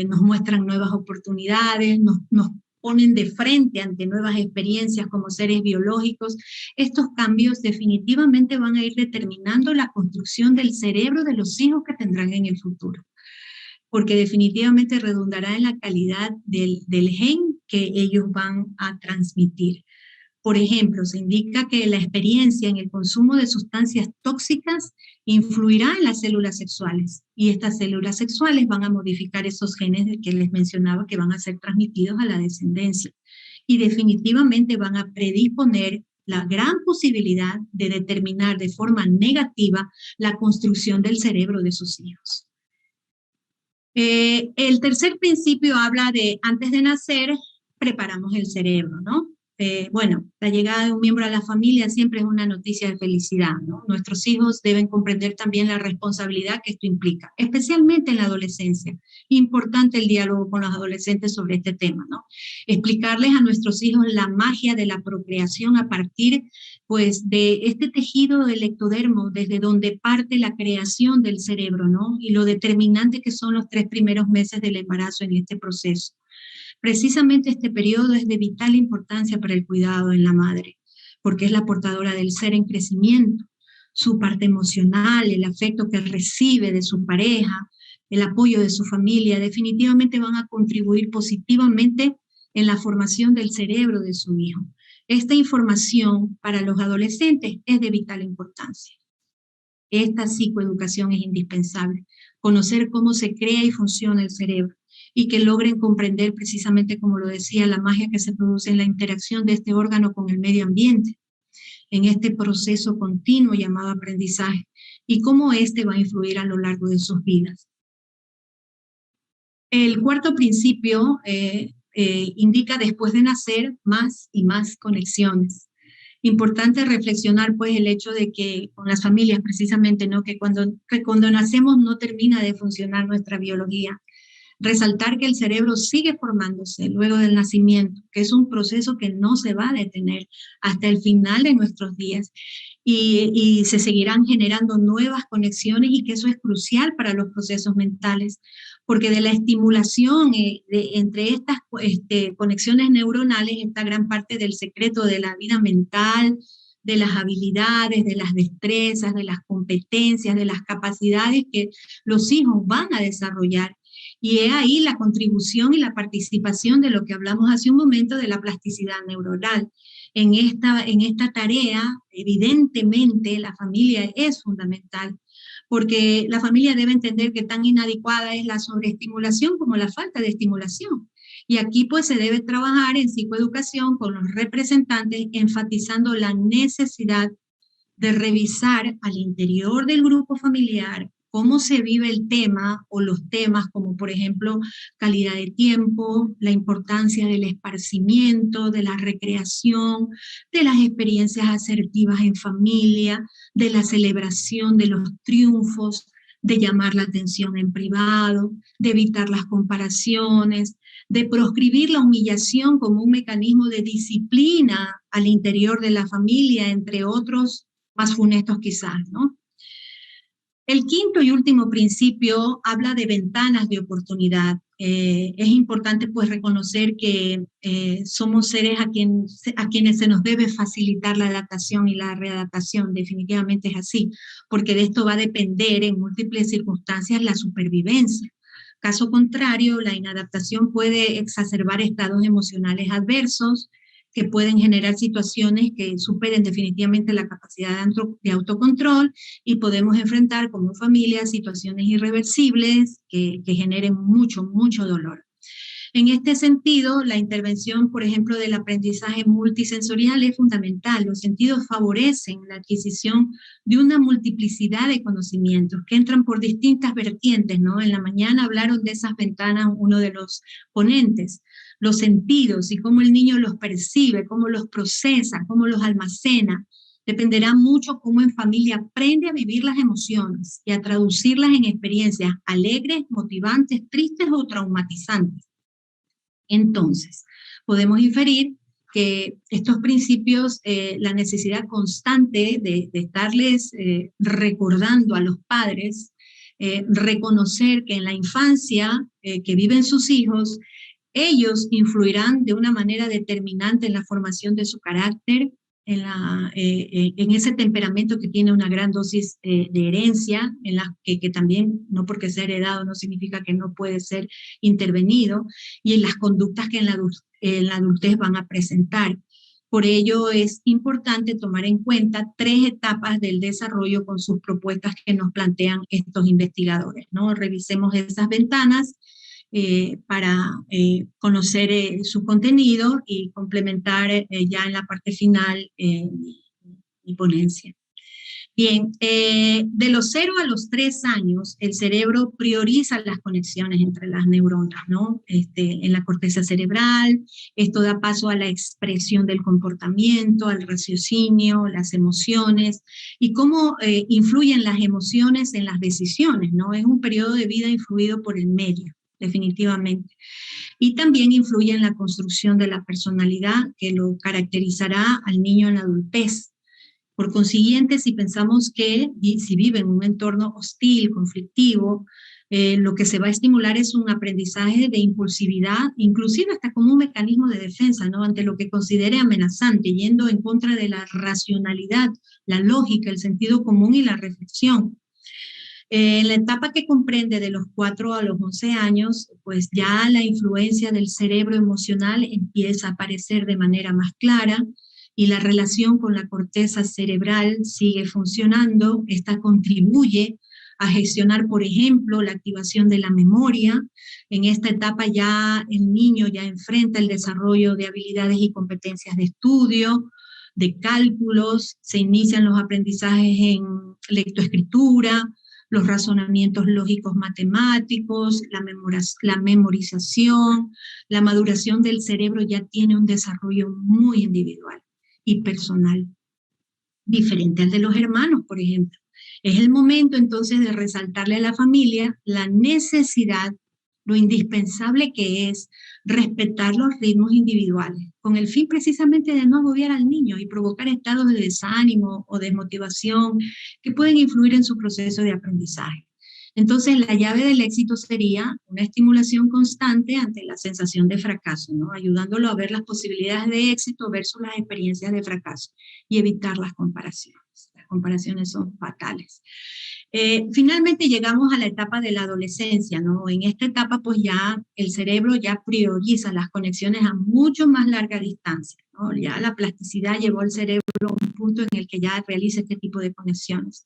nos muestran nuevas oportunidades, nos ponen de frente ante nuevas experiencias como seres biológicos. Estos cambios definitivamente van a ir determinando la construcción del cerebro de los hijos que tendrán en el futuro, porque definitivamente redundará en la calidad del gen que ellos van a transmitir. Por ejemplo, se indica que la experiencia en el consumo de sustancias tóxicas influirá en las células sexuales, y estas células sexuales van a modificar esos genes que les mencionaba que van a ser transmitidos a la descendencia, y definitivamente van a predisponer la gran posibilidad de determinar de forma negativa la construcción del cerebro de sus hijos. El tercer principio habla de, antes de nacer, preparamos el cerebro, ¿no? Bueno, la llegada de un miembro a la familia siempre es una noticia de felicidad, ¿no? Nuestros hijos deben comprender también la responsabilidad que esto implica, especialmente en la adolescencia. Importante el diálogo con los adolescentes sobre este tema, ¿no? Explicarles a nuestros hijos la magia de la procreación a partir, pues, de este tejido del ectodermo, desde donde parte la creación del cerebro, ¿no? Y lo determinante que son los 3 primeros meses del embarazo en este proceso. Precisamente este periodo es de vital importancia para el cuidado en la madre, porque es la portadora del ser en crecimiento. Su parte emocional, el afecto que recibe de su pareja, el apoyo de su familia, definitivamente van a contribuir positivamente en la formación del cerebro de su hijo. Esta información para los adolescentes es de vital importancia. Esta psicoeducación es indispensable, conocer cómo se crea y funciona el cerebro, y que logren comprender precisamente, como lo decía, la magia que se produce en la interacción de este órgano con el medio ambiente, en este proceso continuo llamado aprendizaje, y cómo este va a influir a lo largo de sus vidas. El cuarto principio indica después de nacer más y más conexiones. Importante reflexionar pues el hecho de que con las familias precisamente, ¿no? que cuando nacemos no termina de funcionar nuestra biología. Resaltar que el cerebro sigue formándose luego del nacimiento, que es un proceso que no se va a detener hasta el final de nuestros días, y se seguirán generando nuevas conexiones, y que eso es crucial para los procesos mentales, porque de la estimulación entre estas conexiones neuronales está gran parte del secreto de la vida mental, de las habilidades, de las destrezas, de las competencias, de las capacidades que los hijos van a desarrollar. Y es ahí la contribución y la participación de lo que hablamos hace un momento de la plasticidad neuronal. En esta tarea, evidentemente, la familia es fundamental, porque la familia debe entender que tan inadecuada es la sobreestimulación como la falta de estimulación. Y aquí pues se debe trabajar en psicoeducación con los representantes, enfatizando la necesidad de revisar al interior del grupo familiar cómo se vive el tema o los temas como por ejemplo calidad de tiempo, la importancia del esparcimiento, de la recreación, de las experiencias asertivas en familia, de la celebración de los triunfos, de llamar la atención en privado, de evitar las comparaciones, de proscribir la humillación como un mecanismo de disciplina al interior de la familia, entre otros más funestos quizás, ¿no? El quinto y último principio habla de ventanas de oportunidad. Es importante pues reconocer que somos seres a quienes se nos debe facilitar la adaptación y la readaptación, definitivamente es así, porque de esto va a depender en múltiples circunstancias la supervivencia. Caso contrario, la inadaptación puede exacerbar estados emocionales adversos, que pueden generar situaciones que superen definitivamente la capacidad de autocontrol, y podemos enfrentar como familia situaciones irreversibles que generen mucho dolor. En este sentido, la intervención, por ejemplo, del aprendizaje multisensorial es fundamental. Los sentidos favorecen la adquisición de una multiplicidad de conocimientos que entran por distintas vertientes, ¿no? En la mañana hablaron de esas ventanas uno de los ponentes, los sentidos y cómo el niño los percibe, cómo los procesa, cómo los almacena. Dependerá mucho cómo en familia aprende a vivir las emociones y a traducirlas en experiencias alegres, motivantes, tristes o traumatizantes. Entonces, podemos inferir que estos principios, la necesidad constante de estarles recordando a los padres, reconocer que en la infancia que viven sus hijos, ellos influirán de una manera determinante en la formación de su carácter, en ese temperamento que tiene una gran dosis de herencia, en la que también, no porque sea heredado, no significa que no puede ser intervenido, y en las conductas que en la adultez van a presentar. Por ello es importante tomar en cuenta 3 etapas del desarrollo con sus propuestas que nos plantean estos investigadores, ¿no? Revisemos esas ventanas para conocer su contenido y complementar ya en la parte final mi ponencia. Bien, de los 0 a los 3 años, el cerebro prioriza las conexiones entre las neuronas, ¿no? En la corteza cerebral, esto da paso a la expresión del comportamiento, al raciocinio, las emociones, y cómo influyen las emociones en las decisiones, ¿no? Es un periodo de vida influido por el medio, definitivamente. Y también influye en la construcción de la personalidad que lo caracterizará al niño en la adultez. Por consiguiente, si pensamos que si vive en un entorno hostil, conflictivo, lo que se va a estimular es un aprendizaje de impulsividad, inclusive hasta como un mecanismo de defensa, ¿no? Ante lo que considere amenazante, yendo en contra de la racionalidad, la lógica, el sentido común y la reflexión. En la etapa que comprende de los 4 a los 11 años, pues ya la influencia del cerebro emocional empieza a aparecer de manera más clara, y la relación con la corteza cerebral sigue funcionando. Esta contribuye a gestionar, por ejemplo, la activación de la memoria. En esta etapa ya el niño ya enfrenta el desarrollo de habilidades y competencias de estudio, de cálculos, se inician los aprendizajes en lectoescritura, los razonamientos lógicos matemáticos, la memorización, la maduración del cerebro ya tiene un desarrollo muy individual y personal, diferente al de los hermanos, por ejemplo. Es el momento entonces de resaltarle a la familia la necesidad, lo indispensable que es respetar los ritmos individuales, con el fin precisamente de no agobiar al niño y provocar estados de desánimo o desmotivación que pueden influir en su proceso de aprendizaje. Entonces, la llave del éxito sería una estimulación constante ante la sensación de fracaso, ¿no? Ayudándolo a ver las posibilidades de éxito versus las experiencias de fracaso y evitar las comparaciones. Las comparaciones son fatales. Finalmente llegamos a la etapa de la adolescencia, ¿no? En esta etapa, pues ya el cerebro ya prioriza las conexiones a mucho más larga distancia, ¿no? Ya la plasticidad llevó al cerebro a un punto en el que ya realiza este tipo de conexiones.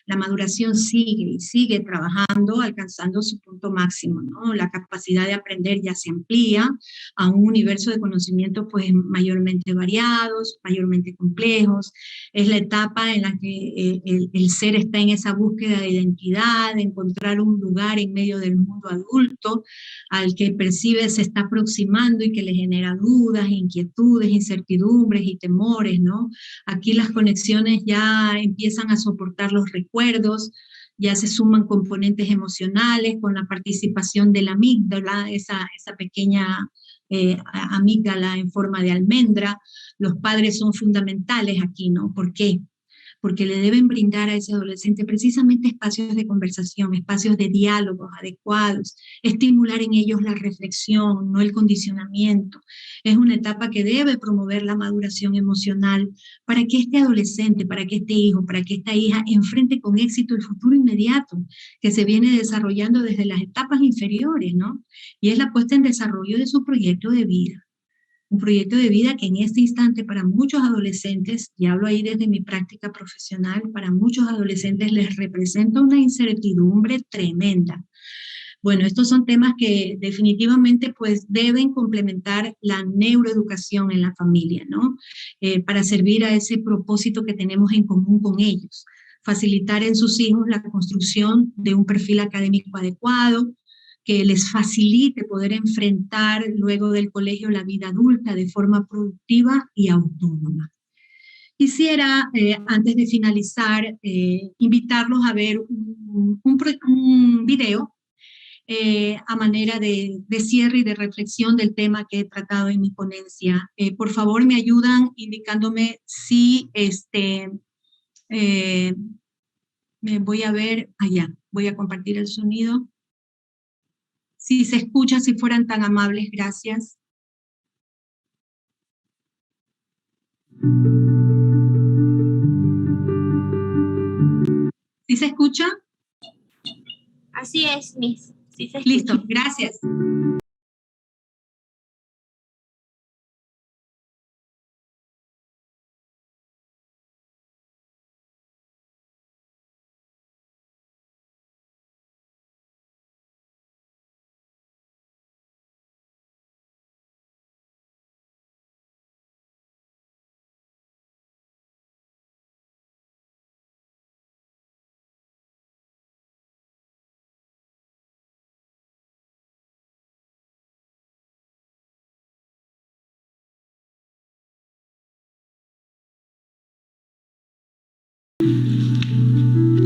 La maduración sigue y sigue trabajando, alcanzando su punto máximo, ¿no? La capacidad de aprender ya se amplía a un universo de conocimientos pues mayormente variados, mayormente complejos. Es la etapa en la que el ser está en esa búsqueda de identidad, de encontrar un lugar en medio del mundo adulto, al que percibe se está aproximando y que le genera dudas, inquietudes, incertidumbres y temores, ¿no? Aquí las conexiones ya empiezan a soportar los recuerdos, ya se suman componentes emocionales con la participación de la amígdala, esa pequeña amígdala en forma de almendra. Los padres son fundamentales aquí, ¿no? ¿Por qué? Porque le deben brindar a ese adolescente precisamente espacios de conversación, espacios de diálogos adecuados, estimular en ellos la reflexión, no el condicionamiento. Es una etapa que debe promover la maduración emocional para que este adolescente, para que este hijo, para que esta hija enfrente con éxito el futuro inmediato que se viene desarrollando desde las etapas inferiores, ¿no? Y es la puesta en desarrollo de su proyecto de vida. Un proyecto de vida que en este instante para muchos adolescentes, y hablo ahí desde mi práctica profesional, para muchos adolescentes les representa una incertidumbre tremenda. Bueno, estos son temas que definitivamente pues deben complementar la neuroeducación en la familia, ¿no? Para servir a ese propósito que tenemos en común con ellos. Facilitar en sus hijos la construcción de un perfil académico adecuado, que les facilite poder enfrentar luego del colegio la vida adulta de forma productiva y autónoma. Quisiera, antes de finalizar, invitarlos a ver un video a manera de cierre y de reflexión del tema que he tratado en mi ponencia. Por favor, me ayudan indicándome si me voy a ver allá. Voy a compartir el sonido. Si se escucha, si fueran tan amables, gracias. ¿Sí se escucha? Así es, Miss. Sí se escucha. Listo, gracias.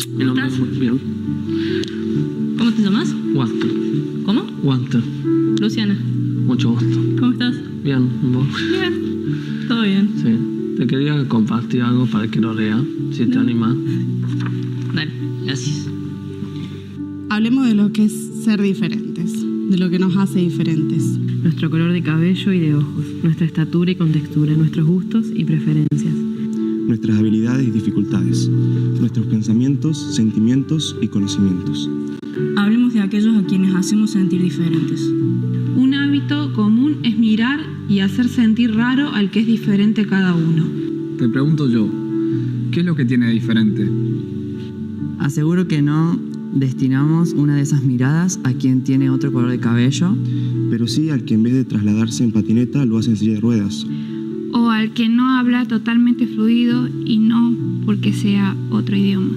Mi nombre es bien. ¿Cómo te llamas? Walter. ¿Cómo? Walter. Luciana. Mucho gusto. ¿Cómo estás? Bien, ¿vos? Bien. Todo bien. Sí. Te quería compartir algo para que lo lea, si te animas. Dale, gracias. Hablemos de lo que es ser diferentes, de lo que nos hace diferentes. Nuestro color de cabello y de ojos, nuestra estatura y contextura, nuestros gustos y preferencias. Nuestras habilidades y dificultades, nuestros pensamientos, sentimientos y conocimientos. Hablemos de aquellos a quienes hacemos sentir diferentes. Un hábito común es mirar y hacer sentir raro al que es diferente a cada uno. Te pregunto yo, ¿qué es lo que tiene de diferente? Aseguro que no destinamos una de esas miradas a quien tiene otro color de cabello, pero sí al que en vez de trasladarse en patineta lo hace en silla de ruedas. O al que no habla totalmente fluido y no porque sea otro idioma.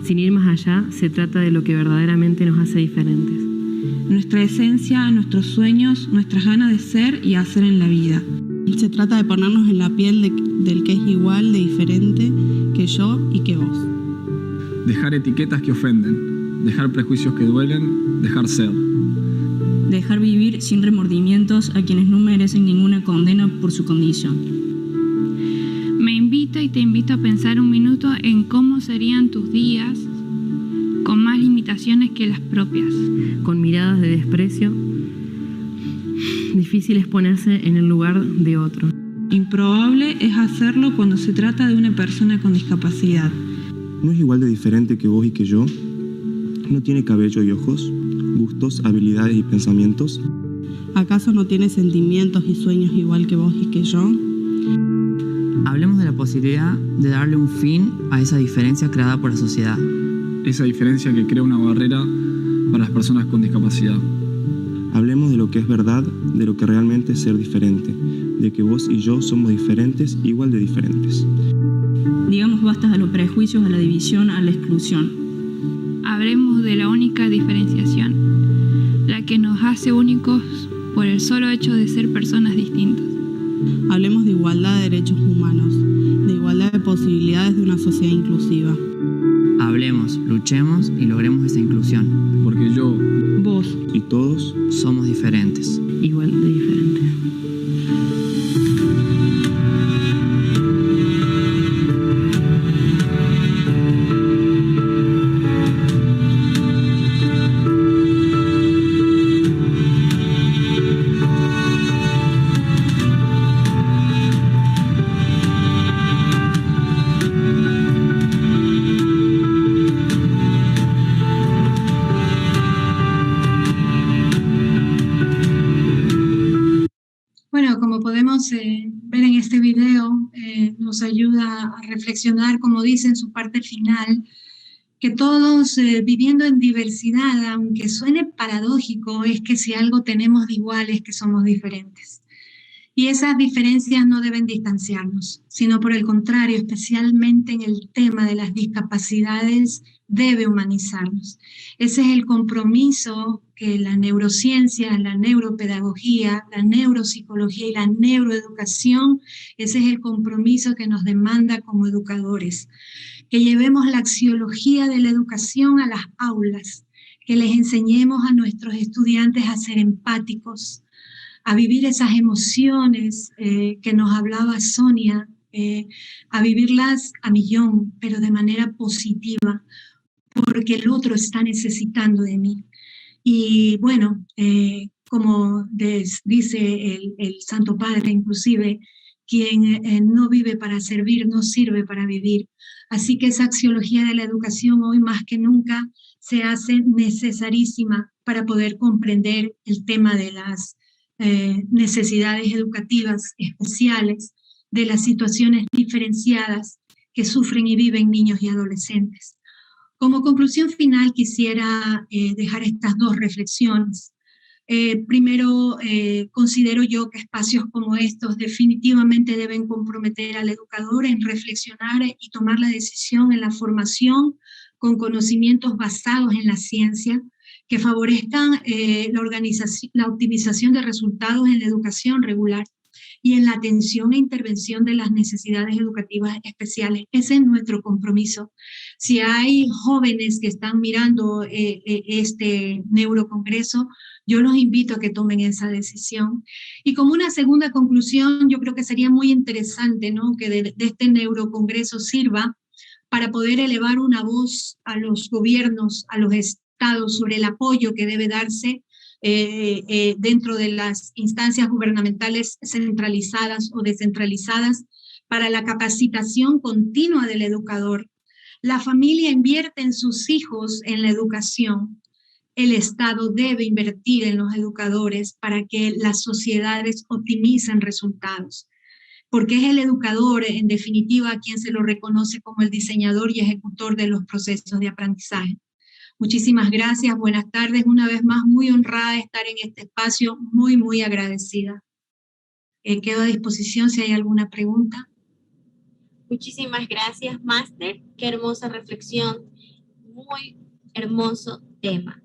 Sin ir más allá, se trata de lo que verdaderamente nos hace diferentes. Nuestra esencia, nuestros sueños, nuestras ganas de ser y hacer en la vida. Se trata de ponernos en la piel del que es igual de diferente que yo y que vos. Dejar etiquetas que ofenden, dejar prejuicios que duelen, dejar ser. Dejar vivir sin remordimientos a quienes no merecen ninguna condena por su condición. Me invito y te invito a pensar un minuto en cómo serían tus días con más limitaciones que las propias. Con miradas de desprecio, difícil es ponerse en el lugar de otro. Improbable es hacerlo cuando se trata de una persona con discapacidad. ¿No es igual de diferente que vos y que yo? ¿No tiene cabello y ojos, gustos, habilidades y pensamientos? ¿Acaso no tiene sentimientos y sueños igual que vos y que yo? Hablemos de la posibilidad de darle un fin a esa diferencia creada por la sociedad. Esa diferencia que crea una barrera para las personas con discapacidad. Hablemos de lo que es verdad, de lo que realmente es ser diferente, de que vos y yo somos diferentes, igual de diferentes. Digamos basta a los prejuicios, a la división, a la exclusión. Hablemos de la única diferenciación, la que nos hace únicos por el solo hecho de ser personas distintas. Hablemos de igualdad de derechos humanos, de igualdad de posibilidades de una sociedad inclusiva. Hablemos, luchemos y logremos esa inclusión. Porque yo, vos y todos somos diferentes. Igual de diferentes. Como podemos ver en este video, nos ayuda a reflexionar, como dice en su parte final, que todos viviendo en diversidad, aunque suene paradójico, es que si algo tenemos de igual es que somos diferentes. Y esas diferencias no deben distanciarnos, sino por el contrario, especialmente en el tema de las discapacidades, debe humanizarnos. Ese es el compromiso que la neurociencia, la neuropedagogía, la neuropsicología y la neuroeducación, ese es el compromiso que nos demanda como educadores. Que llevemos la axiología de la educación a las aulas, que les enseñemos a nuestros estudiantes a ser empáticos, a vivir esas emociones que nos hablaba Sonia, a vivirlas a millón, pero de manera positiva, porque el otro está necesitando de mí. Y bueno, como dice el Santo Padre, inclusive, quien no vive para servir, no sirve para vivir. Así que esa axiología de la educación hoy más que nunca se hace necesarísima para poder comprender el tema de las necesidades educativas especiales, de las situaciones diferenciadas que sufren y viven niños y adolescentes. Como conclusión final quisiera dejar estas dos reflexiones. Primero, considero yo que espacios como estos definitivamente deben comprometer al educador en reflexionar y tomar la decisión en la formación con conocimientos basados en la ciencia, que favorezcan la optimización de resultados en la educación regular y en la atención e intervención de las necesidades educativas especiales. Ese es nuestro compromiso. Si hay jóvenes que están mirando este neurocongreso, yo los invito a que tomen esa decisión. Y como una segunda conclusión, yo creo que sería muy interesante, ¿no?, que de este neurocongreso sirva para poder elevar una voz a los gobiernos, a los estados, sobre el apoyo que debe darse dentro de las instancias gubernamentales centralizadas o descentralizadas para la capacitación continua del educador. La familia invierte en sus hijos en la educación. El Estado debe invertir en los educadores para que las sociedades optimicen resultados, porque es el educador, en definitiva, a quien se lo reconoce como el diseñador y ejecutor de los procesos de aprendizaje. Muchísimas gracias, buenas tardes. Una vez más, muy honrada de estar en este espacio, muy, muy agradecida. Quedo a disposición si hay alguna pregunta. Muchísimas gracias, Máster. Qué hermosa reflexión, muy hermoso tema.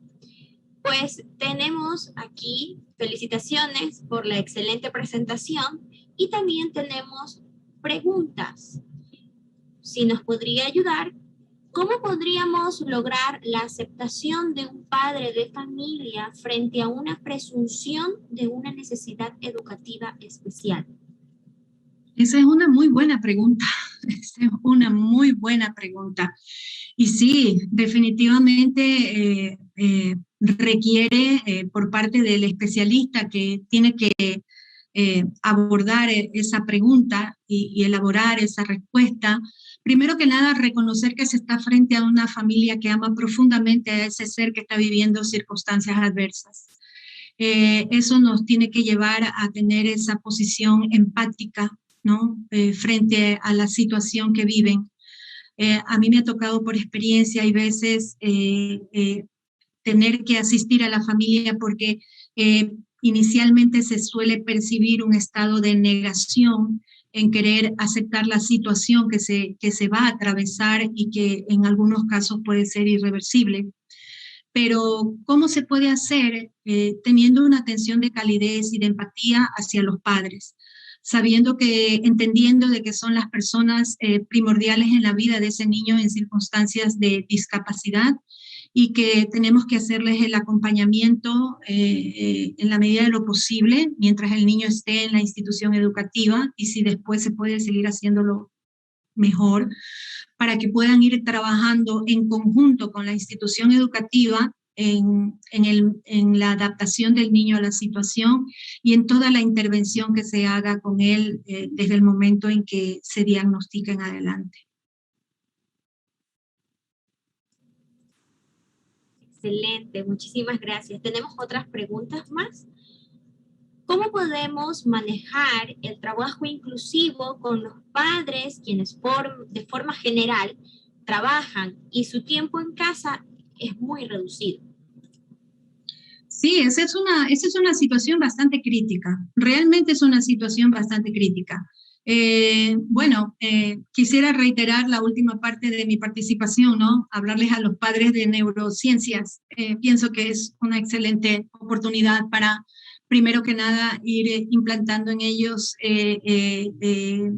Pues tenemos aquí felicitaciones por la excelente presentación y también tenemos preguntas. Si nos podría ayudar, ¿cómo podríamos lograr la aceptación de un padre de familia frente a una presunción de una necesidad educativa especial? Esa es una muy buena pregunta. Esa es una muy buena pregunta. Y sí, definitivamente requiere por parte del especialista que tiene que abordar esa pregunta y elaborar esa respuesta. Primero que nada, reconocer que se está frente a una familia que ama profundamente a ese ser que está viviendo circunstancias adversas. Eso nos tiene que llevar a tener esa posición empática, ¿no? Frente a la situación que viven. A mí me ha tocado por experiencia, hay veces tener que asistir a la familia porque inicialmente se suele percibir un estado de negación en querer aceptar la situación que se va a atravesar y que en algunos casos puede ser irreversible. Pero, ¿cómo se puede hacer? Teniendo una atención de calidez y de empatía hacia los padres, entendiendo de que son las personas primordiales en la vida de ese niño en circunstancias de discapacidad y que tenemos que hacerles el acompañamiento en la medida de lo posible mientras el niño esté en la institución educativa y si después se puede seguir haciéndolo mejor, para que puedan ir trabajando en conjunto con la institución educativa en la adaptación del niño a la situación y en toda la intervención que se haga con él desde el momento en que se diagnostica en adelante. Excelente, muchísimas gracias. ¿Tenemos otras preguntas más? ¿Cómo podemos manejar el trabajo inclusivo con los padres quienes de forma general trabajan y su tiempo en casa es muy reducido? Sí, esa es una situación bastante crítica. Realmente es una situación bastante crítica. Quisiera reiterar la última parte de mi participación, ¿no? Hablarles a los padres de neurociencias. Pienso que es una excelente oportunidad para, primero que nada, ir implantando en ellos que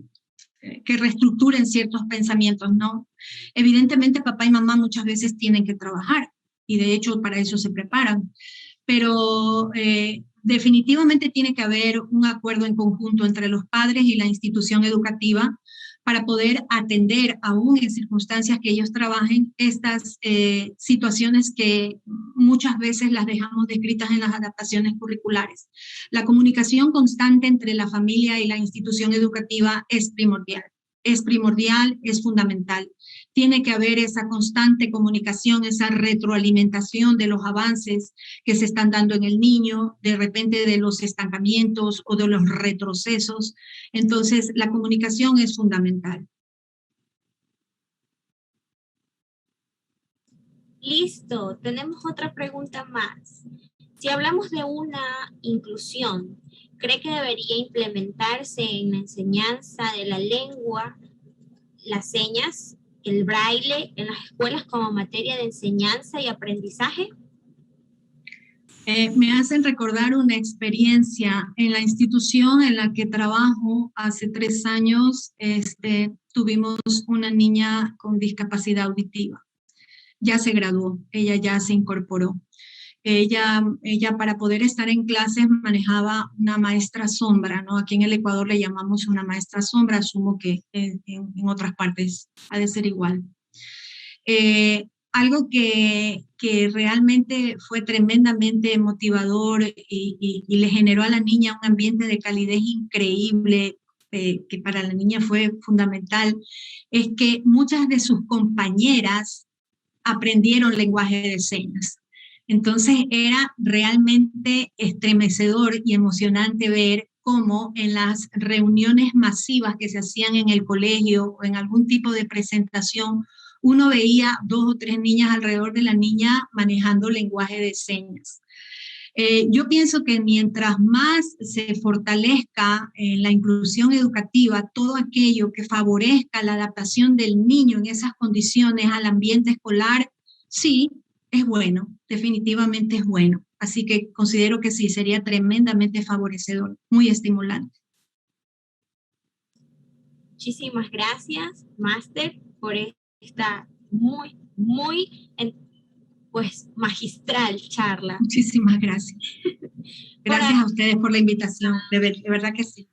reestructuren ciertos pensamientos, ¿no? Evidentemente, papá y mamá muchas veces tienen que trabajar y de hecho para eso se preparan, pero definitivamente tiene que haber un acuerdo en conjunto entre los padres y la institución educativa para poder atender, aún en circunstancias que ellos trabajen, estas situaciones que muchas veces las dejamos descritas en las adaptaciones curriculares. La comunicación constante entre la familia y la institución educativa es primordial, es fundamental. Tiene que haber esa constante comunicación, esa retroalimentación de los avances que se están dando en el niño, de repente de los estancamientos o de los retrocesos. Entonces, la comunicación es fundamental. Listo, tenemos otra pregunta más. Si hablamos de una inclusión, ¿cree que debería implementarse en la enseñanza de la lengua, las señas, el braille en las escuelas como materia de enseñanza y aprendizaje? Me hacen recordar una experiencia en la institución en la que trabajo. Hace 3 años tuvimos una niña con discapacidad auditiva. Ya se graduó, ella ya se incorporó. Ella para poder estar en clases manejaba una maestra sombra, ¿no? Aquí en el Ecuador le llamamos una maestra sombra, asumo que en otras partes ha de ser igual. Algo que realmente fue tremendamente motivador y le generó a la niña un ambiente de calidez increíble, que para la niña fue fundamental, es que muchas de sus compañeras aprendieron lenguaje de señas. Entonces era realmente estremecedor y emocionante ver cómo en las reuniones masivas que se hacían en el colegio o en algún tipo de presentación uno veía 2 o 3 niñas alrededor de la niña manejando lenguaje de señas. Yo pienso que mientras más se fortalezca la inclusión educativa, todo aquello que favorezca la adaptación del niño en esas condiciones al ambiente escolar, sí, es bueno, definitivamente es bueno. Así que considero que sí, sería tremendamente favorecedor, muy estimulante. Muchísimas gracias, Máster, por esta muy pues magistral charla. Muchísimas gracias. Gracias a ustedes por la invitación, de verdad que sí.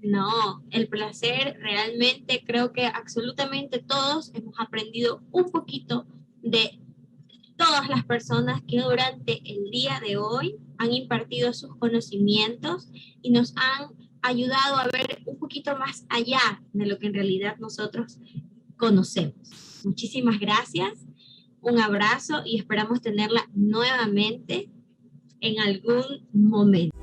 No, el placer realmente, creo que absolutamente todos hemos aprendido un poquito de todas las personas que durante el día de hoy han impartido sus conocimientos y nos han ayudado a ver un poquito más allá de lo que en realidad nosotros conocemos. Muchísimas gracias, un abrazo y esperamos tenerla nuevamente en algún momento.